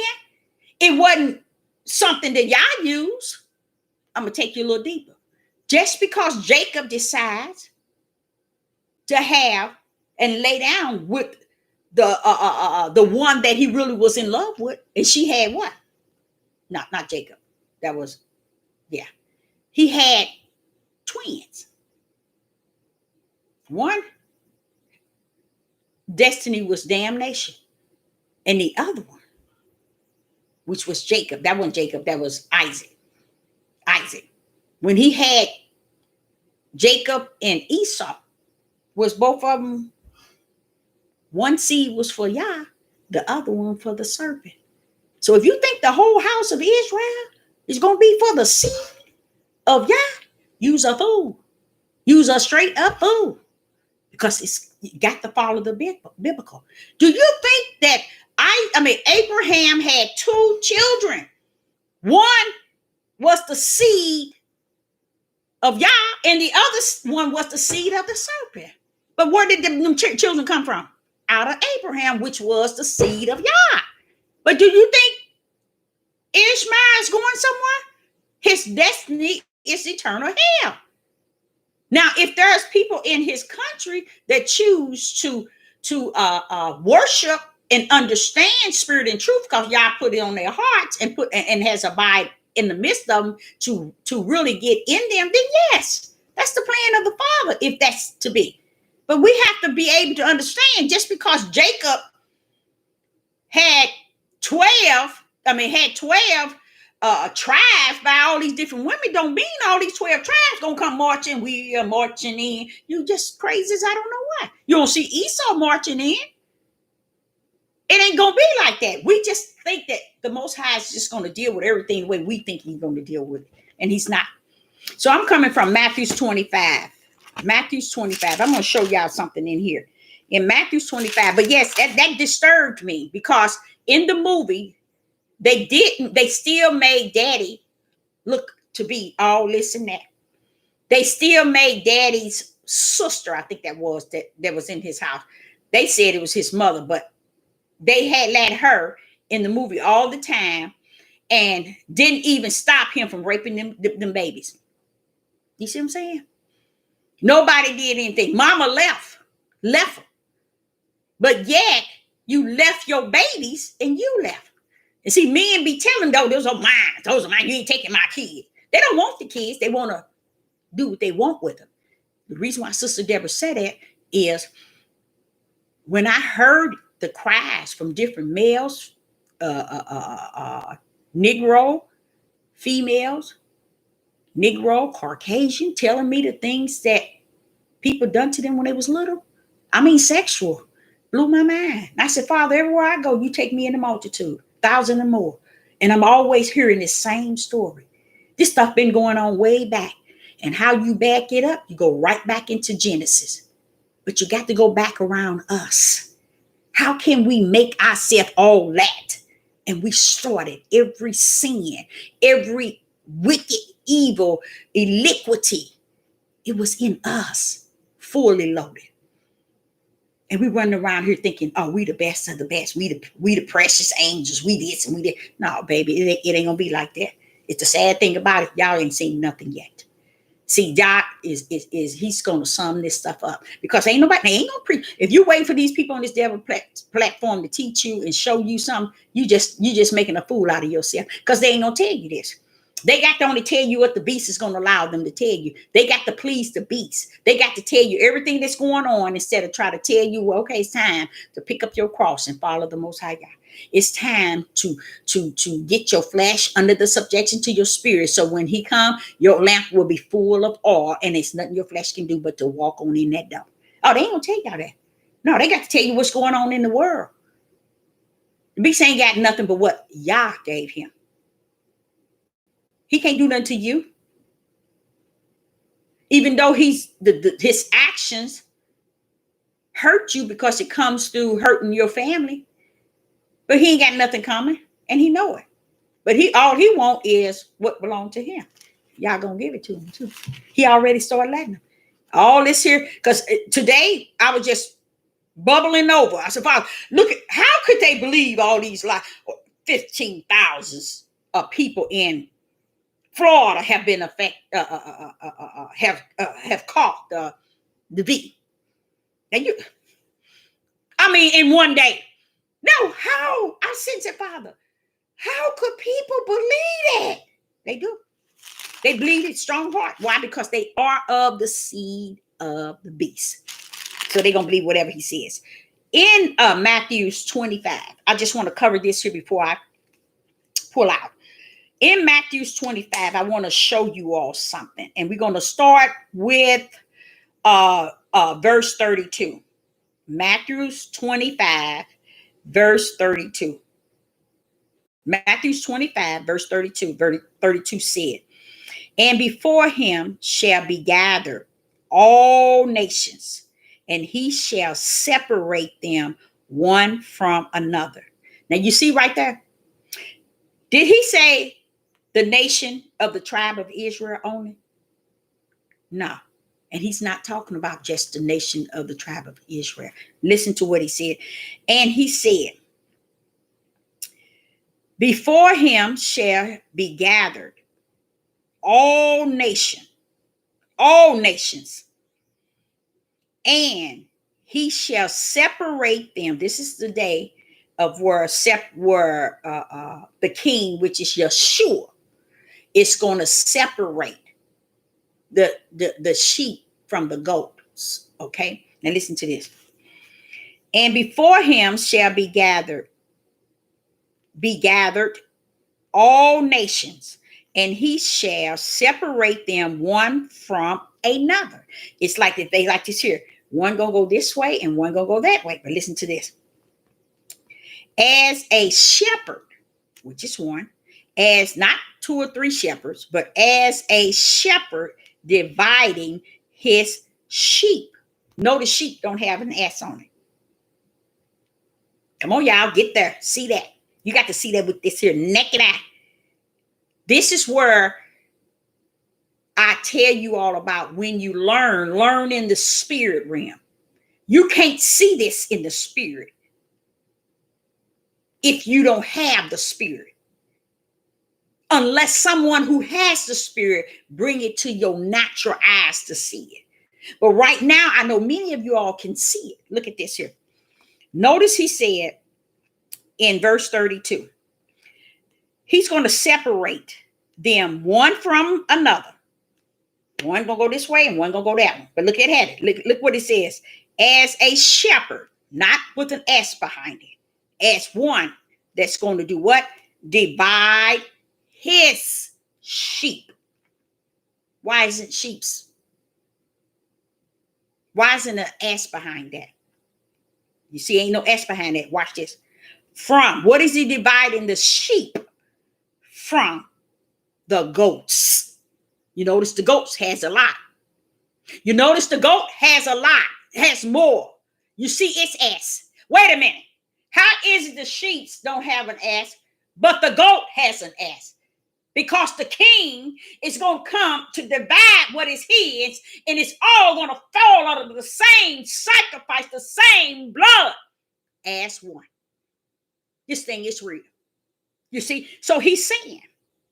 It wasn't something that Yah used. I'm going to take you a little deeper. Just because Jacob decides to have and lay down with the one that he really was in love with, and she had what? Not Jacob. That was, yeah. He had twins. One, destiny was damnation. And the other one, which was Jacob, that wasn't Jacob, that was Isaac. When he had Jacob and Esau, was both of them, one seed was for Yah, the other one for the serpent. So if you think the whole house of Israel is going to be for the seed of Yah, use a fool. Use a straight up fool. Because you got to follow the biblical. Do you think that Abraham had two children? One was the seed of Yah, and the other one was the seed of the serpent. But where did them children come from? Out of Abraham, which was the seed of Yah. But do you think Ishmael is going somewhere? His destiny is eternal hell. Now, if there's people in his country that choose to worship and understand spirit and truth, because Yah put it on their hearts and has abide in the midst of them to really get in them, then yes, that's the plan of the Father, if that's to be. But we have to be able to understand, just because Jacob had 12 tribes by all these different women, don't mean all these 12 tribes gonna come marching. We are marching in. You just crazy as I don't know what. You don't see Esau marching in. It ain't gonna be like that. We just think that the Most High is just gonna deal with everything the way we think he's gonna deal with it, and he's not. So I'm coming from Matthew 25. Matthew 25. I'm gonna show y'all something in here in Matthew 25. But yes, that disturbed me, because in the movie, they still made Daddy look to be all this and that. They still made Daddy's sister, I think that was in his house. They said it was his mother, but they had let her in the movie all the time and didn't even stop him from raping them babies. You see what I'm saying? Nobody did anything. Mama left her. But yet you left your babies and you left. And see, men be telling them, those are mine. You ain't taking my kids. They don't want the kids. They want to do what they want with them. The reason why Sister Deborah said that is when I heard the cries from different males, Negro, females, Negro, Caucasian, telling me the things that people done to them when they was little. I mean, sexual. Blew my mind. And I said, Father, everywhere I go, you take me in the multitude, thousand and more. And I'm always hearing this same story. This stuff been going on way back. And how you back it up, you go right back into Genesis. But you got to go back around us. How can we make ourselves all that? And we started every sin, every wicked, evil, iniquity. It was in us, fully loaded. And we running around here thinking, oh, we the best of the best. We the precious angels. We this and we that. No, baby, it ain't gonna be like that. It's the sad thing about it. Y'all ain't seen nothing yet. See, God is he's gonna sum this stuff up because ain't gonna preach. If you wait for these people on this devil platform to teach you and show you something, you just making a fool out of yourself because they ain't gonna tell you this. They got to only tell you what the beast is going to allow them to tell you. They got to please the beast. They got to tell you everything that's going on instead of try to tell you, well, okay, it's time to pick up your cross and follow the Most High God. It's time to get your flesh under the subjection to your spirit. So when he come, your lamp will be full of oil and it's nothing your flesh can do but to walk on in that door. Oh, they ain't going to tell y'all that. No, they got to tell you what's going on in the world. The beast ain't got nothing but what Yah gave him. He can't do nothing to you. Even though his actions hurt you because it comes through hurting your family. But he ain't got nothing coming and he know it. But all he want is what belongs to him. Y'all gonna give it to him too. He already started letting him. All this here, because today I was just bubbling over. I said, Father, look at how could they believe all these lies? 15,000 of people in Florida have been affected, have caught the V. And in one day. No, how? I said, Father, how could people believe that? They do. They believe it strong heart. Why? Because they are of the seed of the beast. So they're going to believe whatever he says. In Matthew 25, I just want to cover this here before I pull out. In Matthew 25, I want to show you all something. And we're going to start with verse 32. Matthew 25, verse 32. Matthew 25, verse 32. 32 said, and before him shall be gathered all nations, and he shall separate them one from another. Now you see right there. Did he say the nation of the tribe of Israel only? No. And he's not talking about just the nation of the tribe of Israel. Listen to what he said. And he said, before him shall be gathered all nations, and he shall separate them. This is the day of where the king, which is Yeshua, is going to separate the sheep from the goats. Okay, now listen to this. And before him shall be gathered all nations, and he shall separate them one from another. It's like that they like this here. One gonna go this way and one gonna go that way. But listen to this. As a shepherd, which is one, as not two or three shepherds, but as a shepherd dividing his sheep. Notice sheep don't have an S on it. Come on, y'all, get there. See that. You got to see that with this here naked eye. This is where I tell you all about when you learn in the spirit realm. You can't see this in the spirit if you don't have the spirit. Unless someone who has the spirit bring it to your natural eyes to see it. But right now, I know many of you all can see it. Look at this here. Notice he said in verse 32, he's going to separate them one from another. One gonna go this way and one gonna go that one. But look at it. Look what it says. As a shepherd, not with an S behind it. As one that's going to do what? Divide his sheep. Why isn't sheep's? Why isn't an S behind that? You see, ain't no S behind that. Watch this. From. What is he dividing the sheep from? The goats. You notice the goats has a lot. You notice the goat has a lot, has more. You see it's S. Wait a minute. How is it the sheep don't have an S, but the goat has an S? Because the king is going to come to divide what is his, and it's all going to fall under the same sacrifice, the same blood as one. This thing is real. You see, so he's saying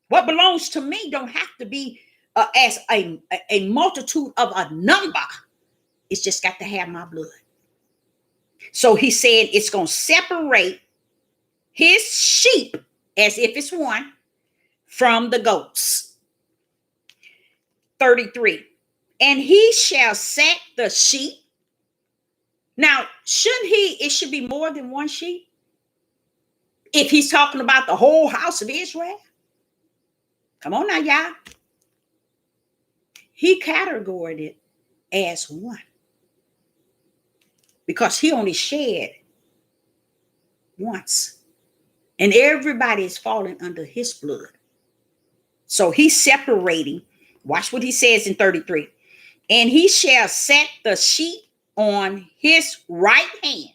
what belongs to me don't have to be as a multitude of a number. It's just got to have my blood. So he said it's going to separate his sheep as if it's one from the goats. 33. And he shall set the sheep. Now, it should be more than one sheep? If he's talking about the whole house of Israel? Come on now, y'all. He categorized it as one. Because he only shed once. And everybody is falling under his blood. So he's separating. Watch what he says in 33. And he shall set the sheep on his right hand.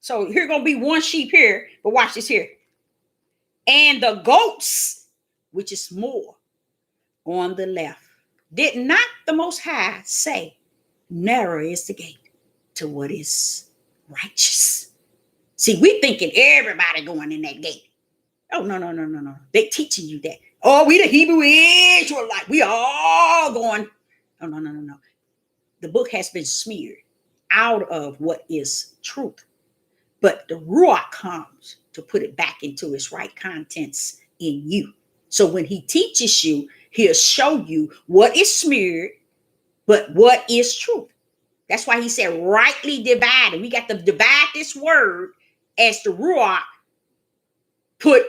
So here going to be one sheep here. But watch this here. And the goats, which is more, on the left. Did not the Most High say, narrow is the gate to what is righteous? See, we thinking everybody going in that gate. Oh, no. They teaching you that. Oh, we the Hebrew Israelite. We all going. No. The book has been smeared out of what is truth. But the Ruach comes to put it back into its right contents in you. So when he teaches you, he'll show you what is smeared, but what is truth. That's why he said rightly divided. We got to divide this word as the Ruach put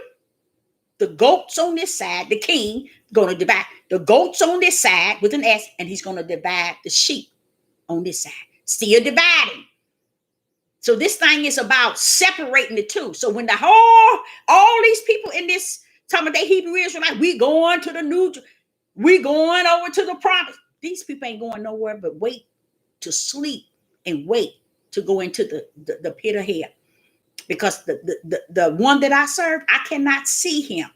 the goats on this side. The king going to divide the goats on this side with an S, and he's going to divide the sheep on this side. Still dividing. So this thing is about separating the two. So when all these people in this talking about they Hebrew Israelite, we going to the new, we going over to the promise. These people ain't going nowhere but wait to sleep and wait to go into the pit of hell. Because the one that I serve, I cannot see him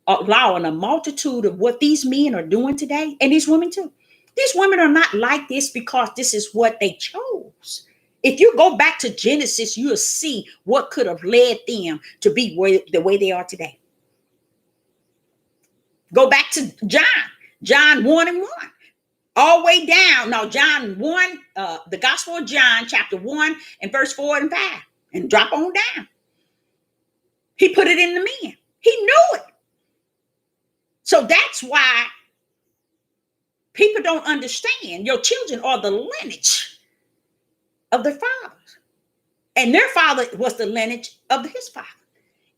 allowing a multitude of what these men are doing today, and these women too. These women are not like this because this is what they chose. If you go back to Genesis, you'll see what could have led them to be the way they are today. Go back to John 1 and 1. All the way down. Now, John 1, the Gospel of John, chapter 1 and verse 4 and 5. And drop on down. He put it in the men. He knew it. So that's why people don't understand. Your children are the lineage of their fathers. And their father was the lineage of his father.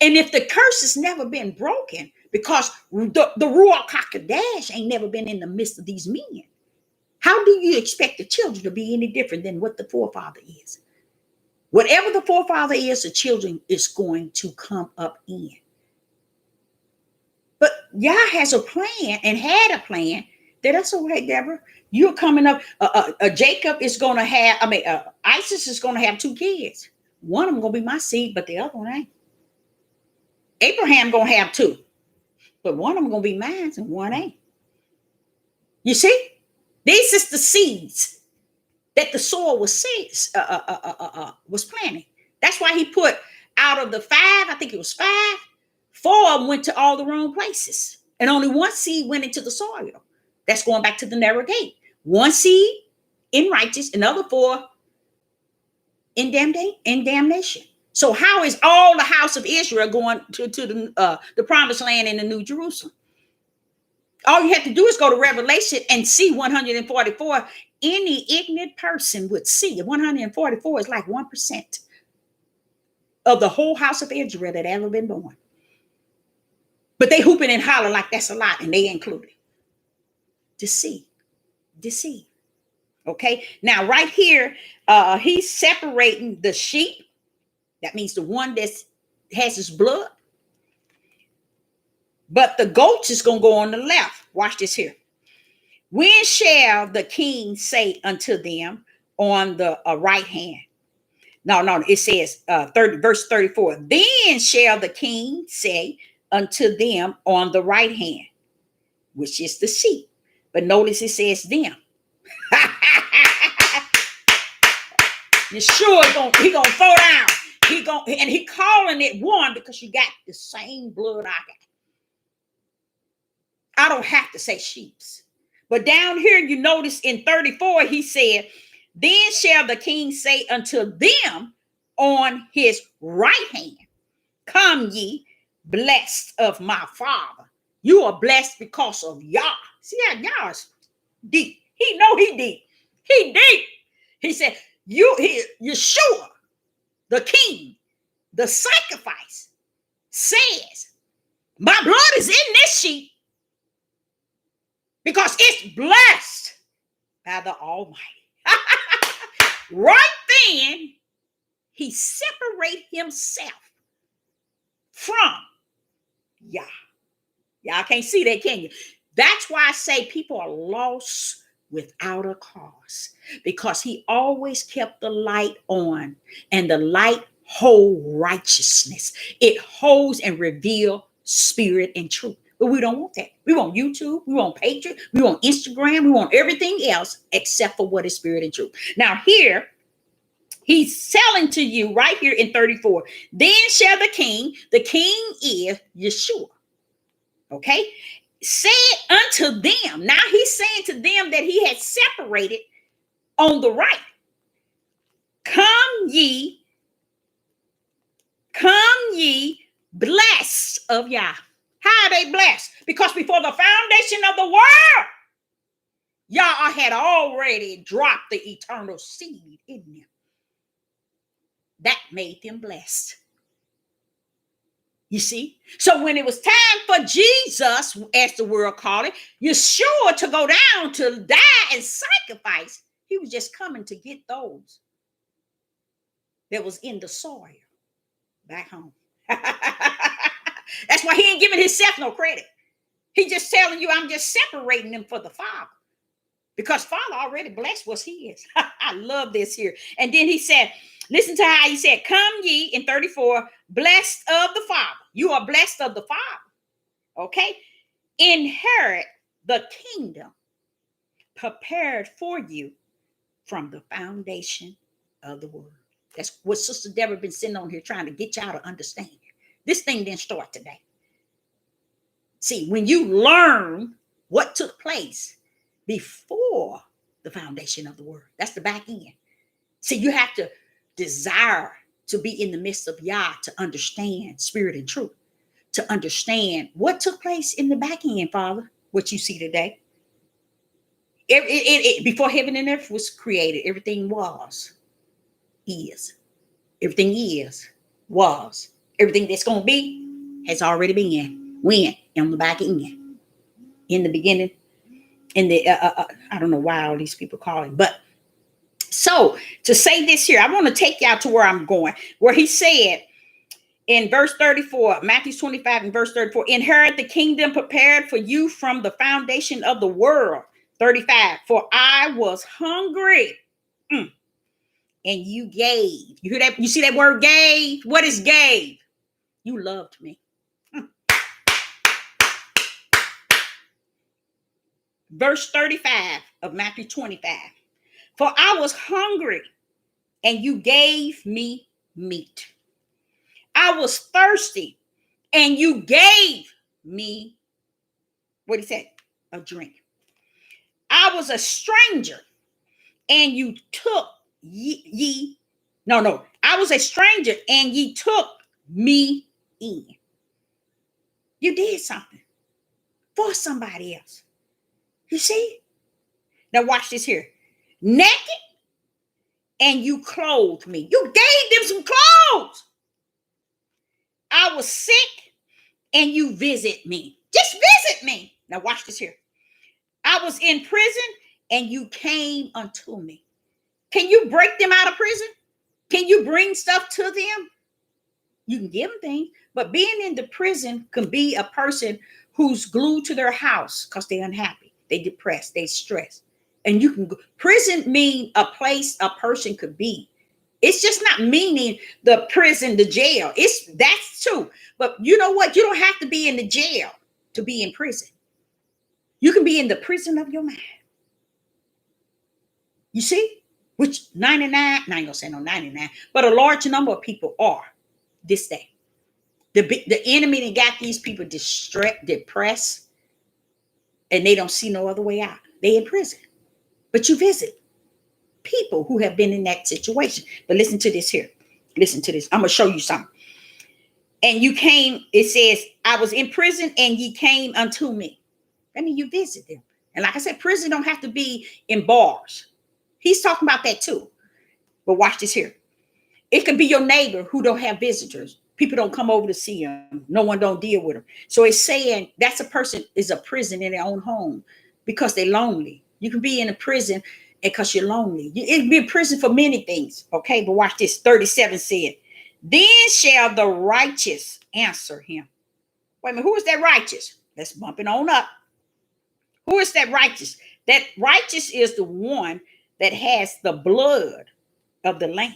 And if the curse has never been broken, because the Ruach HaKodesh ain't never been in the midst of these men, how do you expect the children to be any different than what the forefather is? Whatever the forefather is, the children is going to come up in. But Yah has a plan and had a plan. That's all right, Deborah. You're coming up. Jacob is going to have, Isis is going to have 2 kids. One of them going to be my seed, but the other one ain't. Abraham going to have 2. But one of them going to be mine and one ain't. You see? This is the seeds that the soil was planting. That's why he put out of the 5, I think it was 5, 4 of them went to all the wrong places. And only 1 seed went into the soil. That's going back to the narrow gate. 1 seed in righteous, another 4 in damnation. So how is all the house of Israel going to the promised land in the New Jerusalem? All you have to do is go to Revelation and see 144. Any ignorant person would see 144 is like 1% of the whole house of Israel that ever been born. But they hooping and holler like that's a lot, and they included. Deceive. Okay. Now, right here, he's separating the sheep. That means the one that has his blood. But the goats is going to go on the left. Watch this here. When shall the king say unto them on the right hand? No, it says verse 34. Then shall the king say unto them on the right hand, which is the sheep. But notice it says them. Yeshua he gonna throw down. He calling it one because you got the same blood I got. I don't have to say sheeps. But down here, you notice in 34, he said, then shall the king say unto them on his right hand, come ye, blessed of my father. You are blessed because of Yah. See how Yah is deep. He know he deep. He deep. He said, Yeshua, the king, the sacrifice, says, my blood is in this sheep because it's blessed by the Almighty. Right then, he separated himself from Yah. Y'all can't see that, can you? That's why I say people are lost without a cause, because he always kept the light on, and the light hold righteousness. It holds and reveals spirit and truth. But we don't want that. We want YouTube, we want Patreon, we want Instagram, we want everything else except for what is spirit and truth. Now here, he's selling to you right here in 34. Then shall the king is Yeshua. Okay, said unto them. Now he's saying to them that he had separated on the right. Come ye, blessed of Yah. How are they blessed? Because before the foundation of the world, Yah had already dropped the eternal seed in them. That made them blessed. You see? So when it was time for Jesus, as the world called it, Yeshua to go down to die and sacrifice, he was just coming to get those that was in the soil back home. That's why he ain't giving himself no credit. He just telling you, I'm just separating them for the Father. Because Father already blessed what's his. I love this here. And then he said, listen to how he said, come ye in 34, blessed of the Father. You are blessed of the Father. Okay? Inherit the kingdom prepared for you from the foundation of the world. That's what Sister Deborah been sitting on here trying to get y'all to understand. This thing didn't start today. See, when you learn what took place before the foundation of the world, that's the back end. See, you have to desire to be in the midst of Yah to understand spirit and truth, to understand what took place in the back end, Father, what you see today. Before heaven and earth was created, everything was, is. Everything is, was. Everything that's going to be has already been. When? On the back end. In the beginning. In the, I don't know why all these people call it, but so to say this here, I want to take y'all to where I'm going, where he said in verse 34, Matthew 25 and verse 34, inherit the kingdom prepared for you from the foundation of the world. 35, for I was hungry and you gave. You hear that? You see that word gave? What is gave? You loved me. Verse 35 of Matthew 25. For I was hungry, and you gave me meat. I was thirsty, and you gave me, what he said, a drink. I was a stranger, and you took I was a stranger, and ye took me in. You did something for somebody else. You see? Now watch this here. Naked, and you clothed me. You gave them some clothes. I was sick, and you visit me. Just visit me. Now watch this here. I was in prison, and you came unto me. Can you break them out of prison? Can you bring stuff to them? You can give them things, but being in the prison can be a person who's glued to their house because they're unhappy, they depressed, they stressed. And you can go, prison mean a place a person could be. It's just not meaning the prison, the jail. That's too. But you know what? You don't have to be in the jail to be in prison. You can be in the prison of your mind. You see? Which 99, I ain't gonna say no 99, but a large number of people are this day. The enemy that got these people distressed, depressed, and they don't see no other way out. They in prison. But you visit people who have been in that situation. But listen to this here. Listen to this. I'm gonna show you something. And you came, it says, I was in prison and ye came unto me. I mean, you visit them. And like I said, prison don't have to be in bars. He's talking about that too. But watch this here. It could be your neighbor who don't have visitors. People don't come over to see them. No one don't deal with them. So it's saying that's a person is a prison in their own home because they're lonely. You can be in a prison because you're lonely. It can be a prison for many things. Okay, but watch this. 37 said, then shall the righteous answer him. Wait a minute, who is that righteous? Let's bump it on up. Who is that righteous? That righteous is the one that has the blood of the lamb.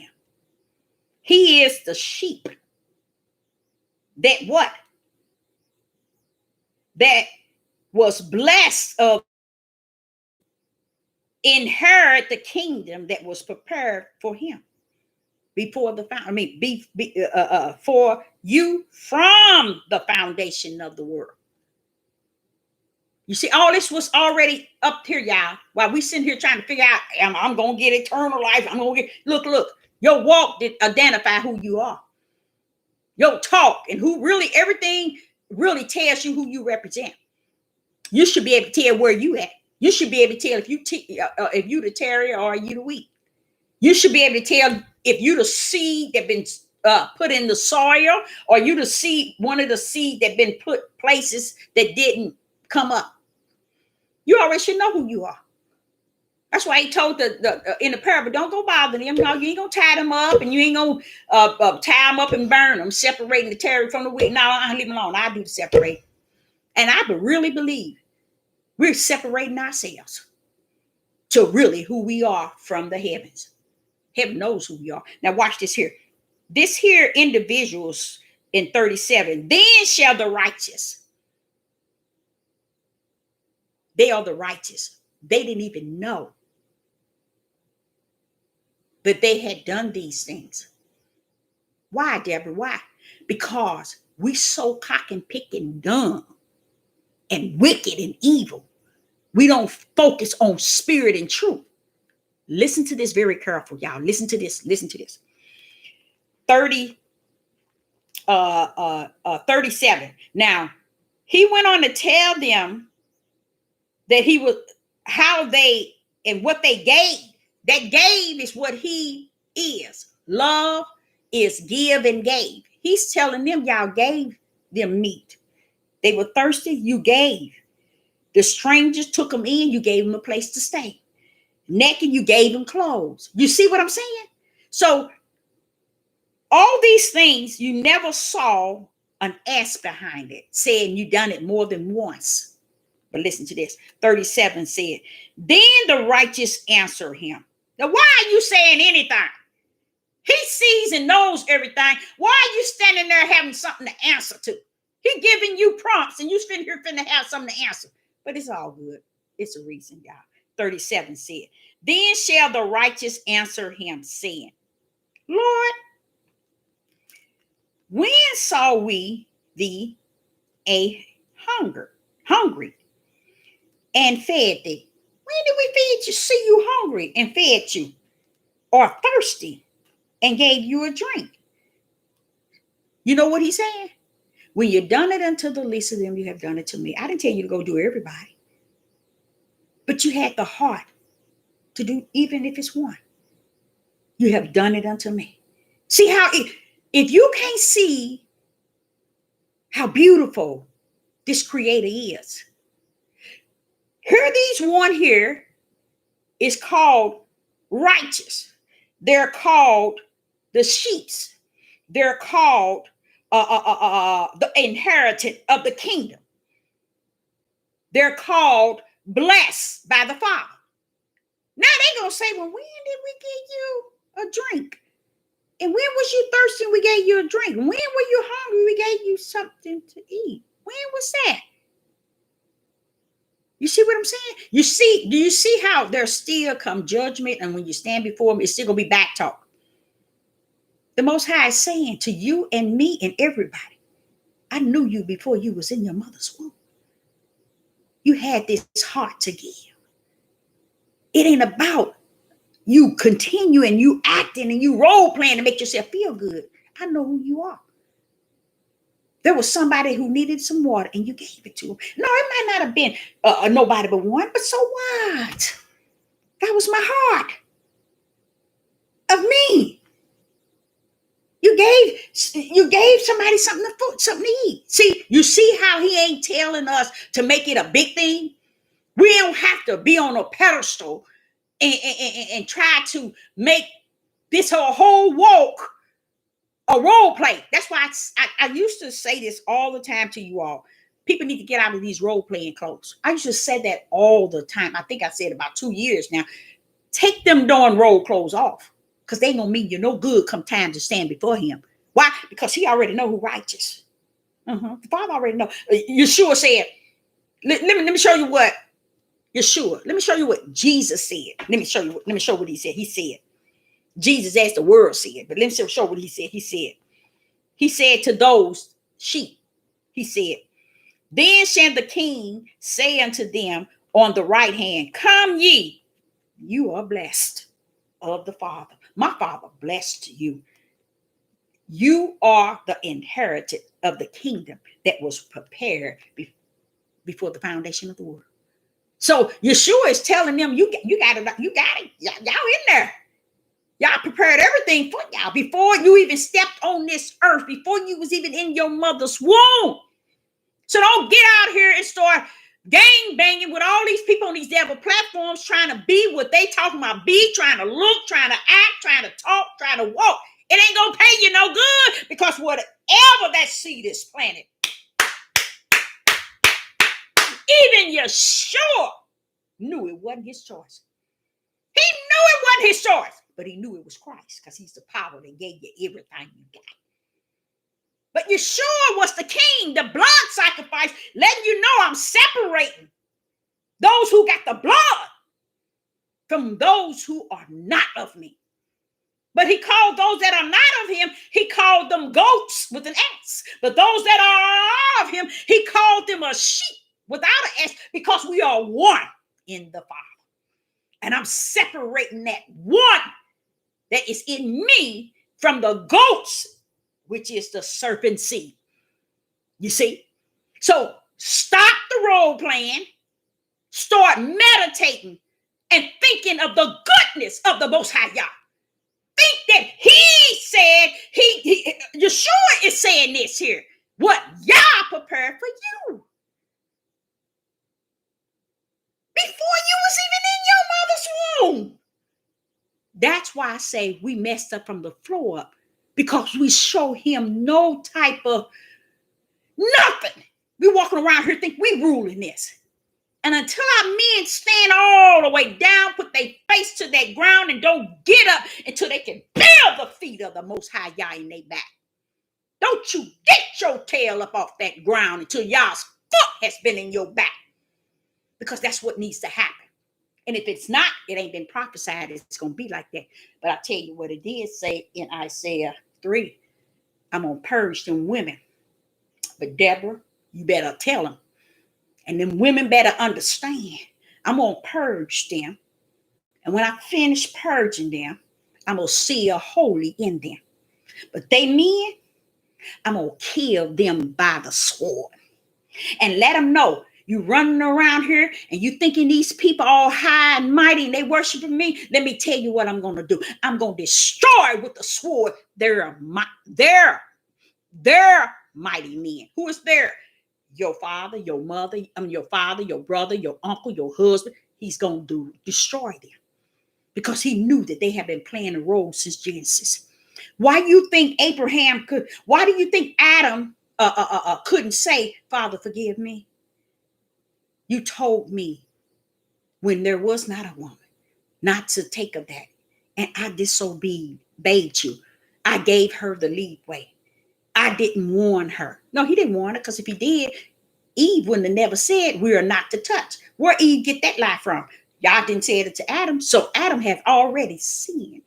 He is the sheep. That what? That was blessed of inherit the kingdom that was prepared for him before the for you from the foundation of the world. You see, all this was already up here, y'all. While we sitting here trying to figure out, I'm gonna get eternal life. I'm gonna get look. Your walk did identify who you are. Your talk and who really everything really tells you who you represent. You should be able to tell where you at. You should be able to tell if you the terrier or you the wheat. You should be able to tell if you the seed that been put in the soil or you the seed, one of the seed that been put places that didn't come up. You already should know who you are. That's why he told the in the parable, don't go bother them. No, you ain't gonna tie them up, and you ain't gonna tie them up and burn them, separating the terror from the wheat. No, I leave them alone. I do the separate. And I really believe we're separating ourselves to really who we are from the heavens. Heaven knows who we are. Now watch this here. This here individuals in 37, then shall the righteous. They are the righteous. They didn't even know that they had done these things. Why, Deborah? Why? Because we so cock and pick and dumb and wicked and evil. We don't focus on spirit and truth. Listen to this very careful, y'all. Listen to this. 37. Now, he went on to tell them that he was how they and what they gave. That gave is what he is. Love is give and gave. He's telling them y'all gave them meat. They were thirsty, you gave. The strangers took them in, you gave them a place to stay. Naked, you gave them clothes. You see what I'm saying? So all these things, you never saw an S behind it, saying you done it more than once. But listen to this. 37 said, then the righteous answer him. Now, why are you saying anything? He sees and knows everything. Why are you standing there having something to answer to? He giving you prompts and you finna have something to answer. But it's all good. It's a reason, y'all. 37 said, then shall the righteous answer him, saying, Lord, when saw we thee hungry, and fed thee? When did we feed you? See you hungry and fed you, or thirsty and gave you a drink? You know what he's saying? When you've done it unto the least of them, you have done it to me. I didn't tell you to go do everybody, but you had the heart to do, even if it's one. You have done it unto me. See how if you can't see how beautiful this creator is, here these one here is called righteous. They're called the sheeps. They're called the inheritance of the kingdom. They're called blessed by the Father. Now they're going to say, well, when did we give you a drink? And when was you thirsty? We gave you a drink. When were you hungry? We gave you something to eat. When was that? You see what I'm saying? Do you see how there still come judgment? And when you stand before him, it's still going to be back talk. The Most High is saying to you and me and everybody, I knew you before you was in your mother's womb. You had this heart to give. It ain't about you continuing, you acting, and you role playing to make yourself feel good. I know who you are. There was somebody who needed some water and you gave it to them. No, it might not have been nobody but one, but so what? That was my heart of me. You gave somebody something to eat. See, you see how he ain't telling us to make it a big thing? We don't have to be on a pedestal and try to make this whole walk a role play. That's why I used to say this all the time to you all. People need to get out of these role playing clothes. I used to say that all the time. I think I said about 2 years now. Take them darn role clothes off, because they gonna mean you're no good come time to stand before him. Why? Because he already know who righteous. The Father already know. Yeshua said, let me show you what Yeshua. Let me show you what Jesus said. Let me show what he said. He said, Jesus as the world said, but let me show what he said. He said to those sheep, he said, then shall the king say unto them on the right hand, come ye, you are blessed of the Father. My Father blessed you. You are the inheritance of the kingdom that was prepared before the foundation of the world. So Yeshua is telling them, you got it, y'all in there. Y'all prepared everything for y'all before you even stepped on this earth, before you was even in your mother's womb. So don't get out here and start gang banging with all these people on these devil platforms trying to be what they talking about, trying to look, trying to act, trying to talk, trying to walk. It ain't gonna pay you no good, because whatever that seed is planted, even Yeshua knew it wasn't his choice. He knew it wasn't his choice, but he knew it was Christ, because he's the power that gave you everything you got. But Yeshua was the king, the blood sacrifice, letting you know I'm separating those who got the blood from those who are not of me. But he called those that are not of him, he called them goats with an S. But those that are of him, he called them a sheep without an S, because we are one in the Father. And I'm separating that one that is in me from the goats, which is the serpent seed. You see? So stop the role playing, start meditating and thinking of the goodness of the Most High Yah. Think that he said, Yeshua is saying this here, what Yah prepared for you before you was even in your mother's womb. That's why I say we messed up from the floor up, because we show him no type of nothing. We walking around here think we ruling this. And until our men stand all the way down, put their face to that ground and don't get up until they can bear the feet of the Most High Yah in their back. Don't you get your tail up off that ground until Yah's foot has been in your back. Because that's what needs to happen. And if it's not, it ain't been prophesied it's going to be like that. But I tell you what it did say in Isaiah 3. I'm going to purge them women. But Deborah, you better tell them. And them women better understand. I'm going to purge them. And when I finish purging them, I'm going to seal holy in them. But they men, I'm going to kill them by the sword. And let them know, you running around here and you thinking these people all high and mighty and they worshiping me. Let me tell you what I'm going to do. I'm going to destroy with the sword their mighty men. Who is there? Your father, your mother, your father, your brother, your uncle, your husband. He's going to destroy them. because he knew that they had been playing a role since Genesis. Why do you think Abraham could? Why do you think Adam couldn't say, "Father, forgive me"? You told me when there was not a woman not to take of that, and I disobeyed you. I gave her the leeway. I didn't warn her. No, he didn't warn her, because if he did, Eve wouldn't have never said we are not to touch. Where Eve get that lie from? God didn't say it to Adam. So Adam had already sinned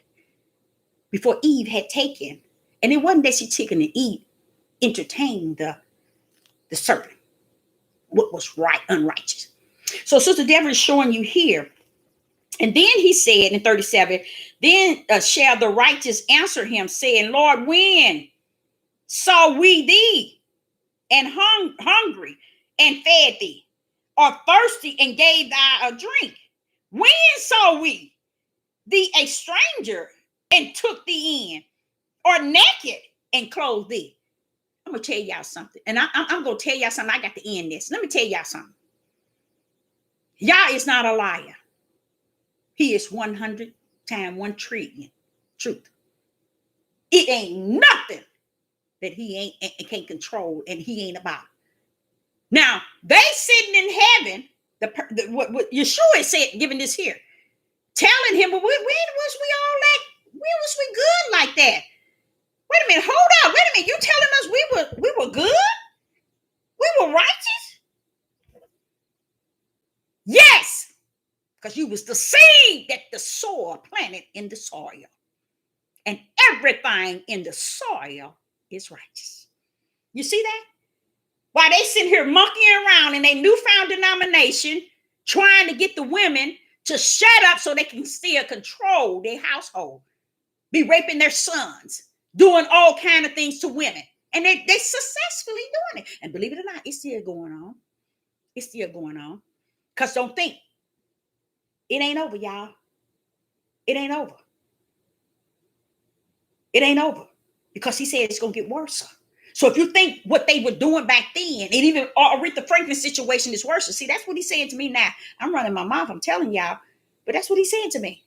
before Eve had taken. And it wasn't that she taken and Eve entertained the serpent, what was right, unrighteous. So Sister Deborah is showing you here. And then he said in 37, then shall the righteous answer him, saying, Lord, when saw we thee and hungry and fed thee, or thirsty and gave thee a drink? When saw we thee a stranger and took thee in, or naked and clothed thee? I'm going to tell y'all something. And I'm going to tell y'all something. I got to end this. Let me tell y'all something. Yah is not a liar. He is 100 times 1 trillion truth. It ain't nothing that he can't control and he ain't about. Now, they sitting in heaven, what Yeshua said, giving this here, telling him, well, when was we all like, when was we good like that? Wait a minute, hold up, wait a minute, you telling us we were good? We were righteous? Yes, because you was the seed that the soil planted in the soil. And everything in the soil is righteous. You see that? While they sitting here monkeying around in a newfound denomination, trying to get the women to shut up so they can still control their household, be raping their sons, doing all kind of things to women. And they successfully doing it. And believe it or not, it's still going on. It's still going on. Because don't think, it ain't over, y'all. It ain't over. It ain't over. Because he said it's going to get worse. So if you think what they were doing back then, and even Aretha Franklin's situation is worse. See, that's what he's saying to me now. I'm running my mouth, I'm telling y'all. But that's what he's saying to me.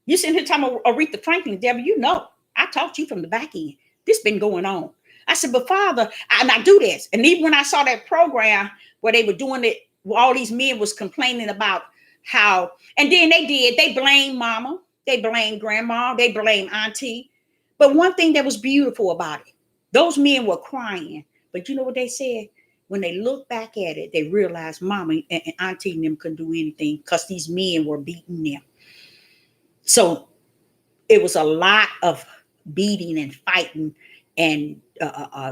You sitting here talking about Aretha Franklin, Deborah, you know, I talked to you from the back end. This been going on. I said, but Father, and I do this. And even when I saw that program where they were doing it, where all these men was complaining about how, and then they blamed mama, they blamed grandma, they blamed auntie. But one thing that was beautiful about it, those men were crying. But you know what they said? When they looked back at it, they realized mama and auntie and them couldn't do anything because these men were beating them. So it was a lot of beating and fighting and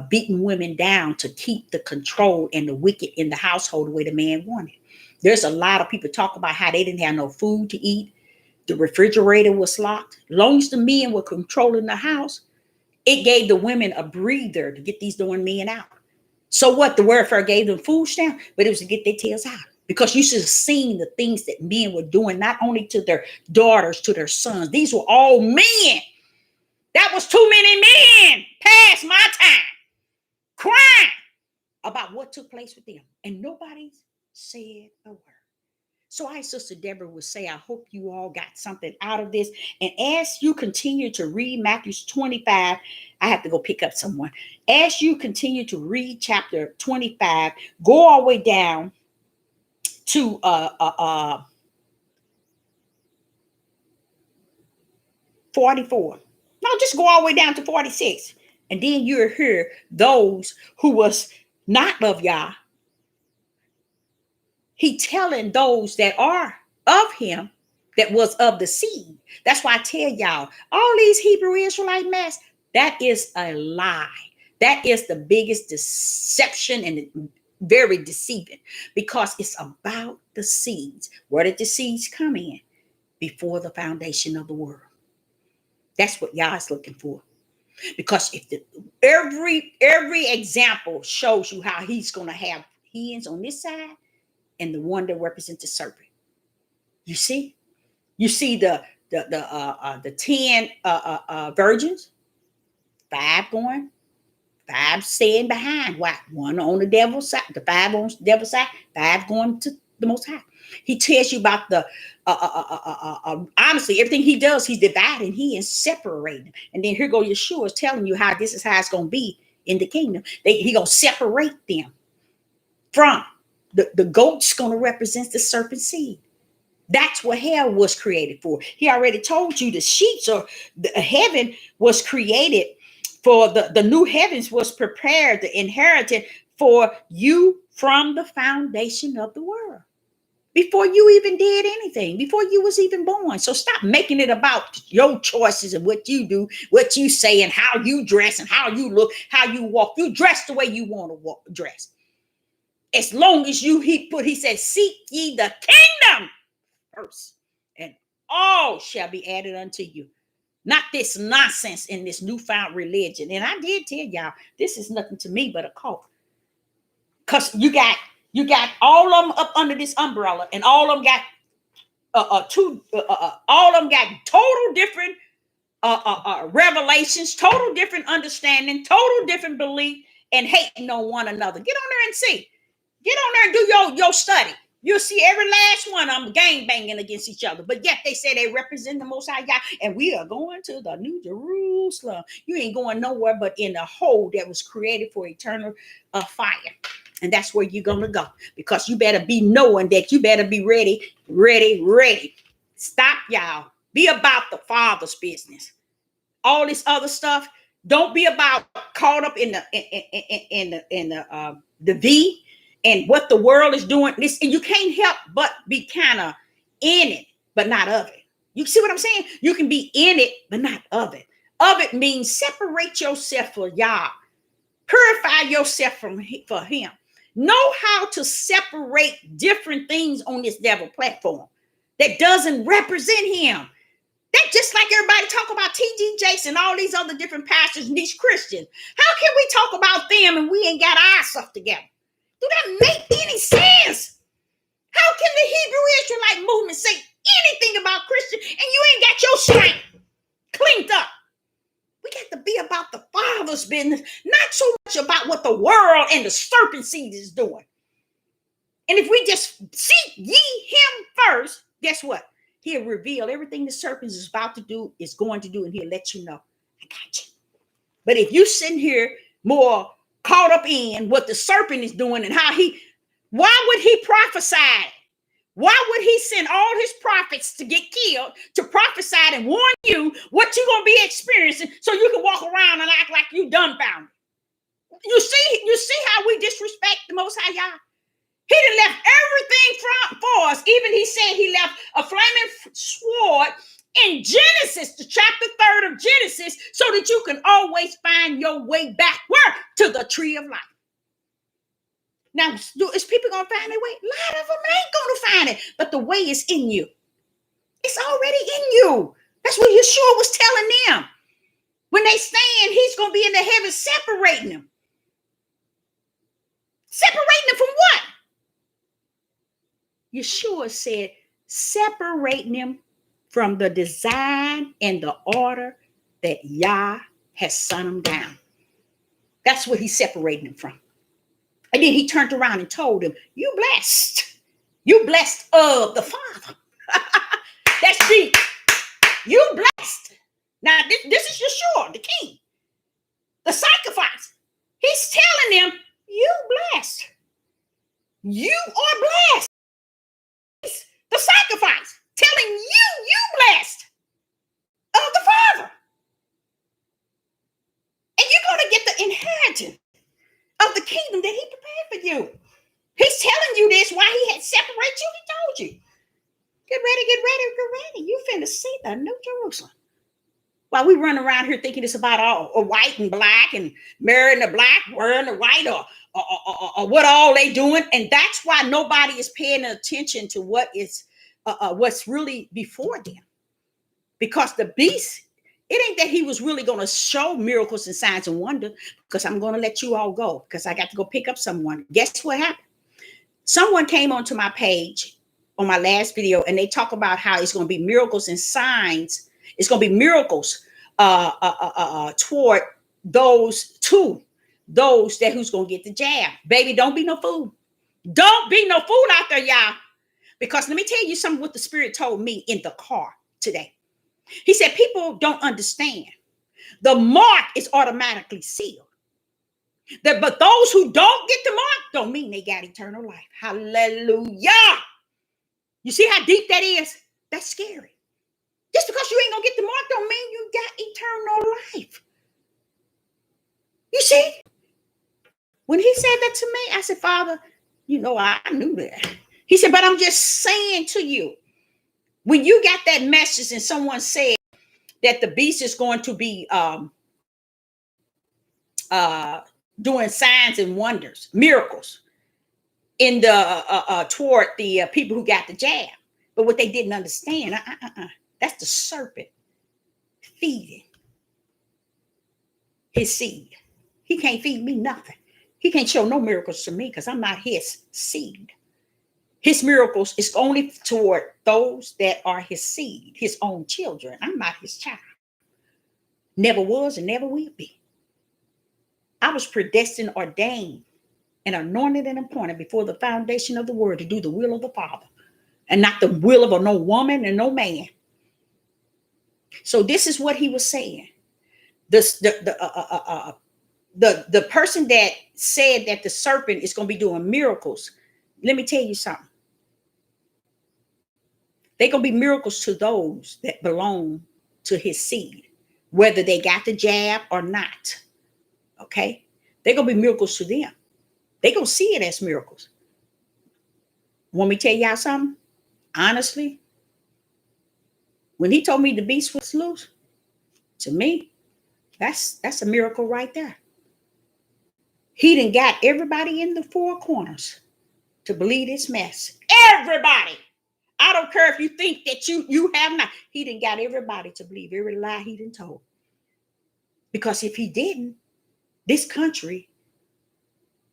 beating women down to keep the control and the wicked in the household the way the man wanted. There's a lot of people talk about how they didn't have no food to eat. The refrigerator was locked. As long as the men were controlling the house, it gave the women a breather to get these darn men out. So what? The welfare gave them food stamp, but it was to get their tails out. Because you should have seen the things that men were doing, not only to their daughters, to their sons. These were all men. That was too many men past my time crying about what took place with them. And nobody said a word. So I, Sister Deborah, would say, I hope you all got something out of this. And as you continue to read Matthew 25, I have to go pick up someone. As you continue to read chapter 25, go all the way down to 44. No, just go all the way down to 46. And then you'll hear those who was not of Yah. He telling those that are of him that was of the seed. That's why I tell y'all, all these Hebrew Israelite mess, that is a lie. That is the biggest deception and very deceiving, because it's about the seeds. Where did the seeds come in? Before the foundation of the world. That's what Yah is looking for. Because if every example shows you how he's going to have hens on this side and the one that represents the serpent. You see the 10 virgins, 5 going, 5 staying behind. Why? One on the devil's side, the 5 on the devil's side, 5 going to the Most High. He tells you about the honestly, everything he does, he's dividing, he is separating. And then here go Yeshua is telling you how this is how it's going to be in the kingdom. He going to separate them from the goat's going to represent the serpent seed. That's what hell was created for. He already told you the sheets or the heaven was created for the new heavens was prepared, the inheritance for you from the foundation of the world. Before you even did anything, before you was even born. So stop making it about your choices and what you do, what you say, and how you dress and how you look, how you walk. You dress the way you want to walk, dress. As long as he said, seek ye the kingdom first, and all shall be added unto you. Not this nonsense in this newfound religion. And I did tell y'all, this is nothing to me but a cult. Because you got all of them up under this umbrella, and all of them got all of them got total different revelations, total different understanding, total different belief, and hating on one another. Get on there and see. Get on there and do your study. You'll see every last one of them gang banging against each other. But yet they say they represent the Most High God, and we are going to the New Jerusalem. You ain't going nowhere but in the hole that was created for eternal fire. And that's where you're going to go, because you better be knowing that you better be ready. Stop, y'all. Be about the Father's business. All this other stuff, don't be about caught up in the V and what the world is doing. This, and you can't help but be kind of in it, but not of it. You see what I'm saying? You can be in it, but not of it. Of it means separate yourself for Yah. Purify yourself for him. Know how to separate different things on this devil platform that doesn't represent him. That's just like everybody talk about T.D. Jakes and all these other different pastors and these Christians. How can we talk about them and we ain't got our stuff together? Do that make any sense? How can the Hebrew Israelite movement say anything about Christian and you ain't got your strength cleaned up? We got to be about the Father's business, not so much about what the world and the serpent seed is doing. And if we just seek ye him first, guess what? He'll reveal everything the serpent is about to do, is going to do, and he'll let you know. I got you. But if you sitting here more caught up in what the serpent is doing and why would he prophesy? Why would he send all his prophets to get killed, to prophesy and warn you what you're going to be experiencing so you can walk around and act like you dumbfounded? You see how we disrespect the Most High Yah? He done left everything for us. Even he said he left a flaming sword in Genesis, the chapter 3 of Genesis, so that you can always find your way back where? To the tree of life. Now, is people going to find their way? A lot of them ain't going to find it, but the way is in you. It's already in you. That's what Yeshua was telling them. When they stand, he's going to be in the heavens separating them. Separating them from what? Yeshua said, separating them from the design and the order that Yah has sent them down. That's what he's separating them from. And then he turned around and told him, you blessed. You blessed of the Father. That's deep. You blessed. Now, this is Yeshua, the king. The sacrifice. He's telling them, you blessed. You are blessed. The sacrifice. Telling you blessed of the Father. And you're going to get the inheritance of the kingdom that he prepared for you. He's telling you this while he had separated you. He told you. Get ready. You finna see the New Jerusalem. While we run around here thinking it's about all white and black and marrying the black, wearing the white, or what all they doing. And that's why nobody is paying attention to what's really before them. Because the beast, it ain't that he was really going to show miracles and signs and wonder, because I'm going to let you all go because I got to go pick up someone. Guess what happened? Someone came onto my page on my last video and they talk about how it's going to be miracles and signs. It's going to be miracles toward those that who's going to get the jab. Baby, don't be no fool. Don't be no fool out there, y'all. Because let me tell you something what the Spirit told me in the car today. He said, people don't understand. The mark is automatically sealed. But those who don't get the mark don't mean they got eternal life. Hallelujah. You see how deep that is? That's scary. Just because you ain't going to get the mark don't mean you got eternal life. You see? When he said that to me, I said, Father, I knew that. He said, but I'm just saying to you, when you got that message and someone said that the beast is going to be doing signs and wonders, miracles in the toward the people who got the jab, but what they didn't understand, that's the serpent feeding his seed. He can't feed me nothing. He can't show no miracles to me because I'm not his seed. His miracles is only toward those that are his seed, his own children. I'm not his child. Never was and never will be. I was predestined, ordained, and anointed and appointed before the foundation of the world to do the will of the Father and not the will of no woman and no man. So this is what he was saying. The person that said that the serpent is going to be doing miracles, let me tell you something. They're going to be miracles to those that belong to his seed, whether they got the jab or not. Okay? They're going to be miracles to them. They're going to see it as miracles. Want me to tell y'all something? Honestly, when he told me the beast was loose, to me, that's a miracle right there. He done got everybody in the four corners to believe this mess. Everybody. I don't care if you think that you have not. He done got everybody to believe every lie he done told. Because if he didn't, this country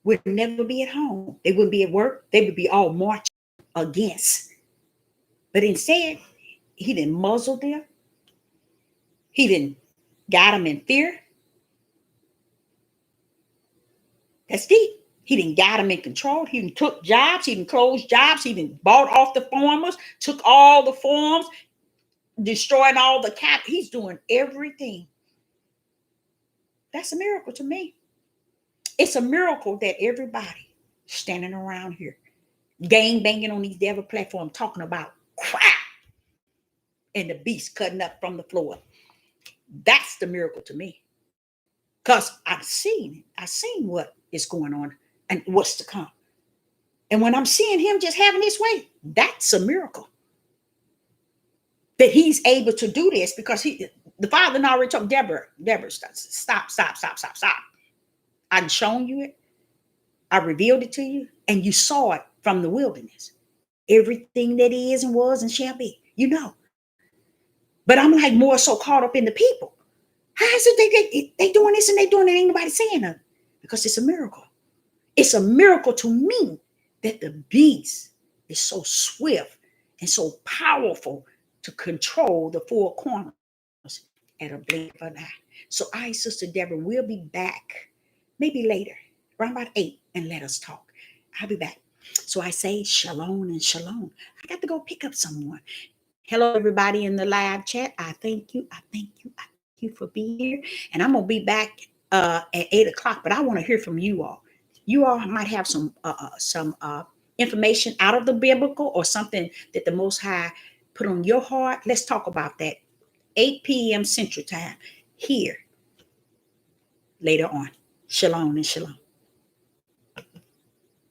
would never be at home. They wouldn't be at work. They would be all marching against. But instead, he didn't muzzle them. He didn't got them in fear. That's deep. He didn't got them in control. He didn't took jobs. He didn't closed jobs. He didn't bought off the farmers, took all the farms, destroying all the cap. He's doing everything. That's a miracle to me. It's a miracle that everybody standing around here, gang banging on these devil platforms, talking about crap, and the beast cutting up from the floor. That's the miracle to me. Because I've seen what is going on and what's to come. And when I'm seeing him just having his way, that's a miracle. That he's able to do this because the Father already told Deborah, stop. I've shown you it. I revealed it to you, and you saw it from the wilderness. Everything that is and was and shall be, But I'm like more so caught up in the people. How is it they doing this and they doing it? Ain't nobody saying nothing. Because it's a miracle. It's a miracle to me that the beast is so swift and so powerful to control the four corners at a blink of an eye. So Sister Deborah, will be back maybe later, around about 8, and let us talk. I'll be back. So I say shalom and shalom. I got to go pick up someone. Hello, everybody in the live chat. I thank you for being here. And I'm going to be back at 8 o'clock, but I want to hear from you all. You all might have some information out of the biblical or something that the Most High put on your heart. Let's talk about that. 8 p.m. Central Time here later on. Shalom and shalom.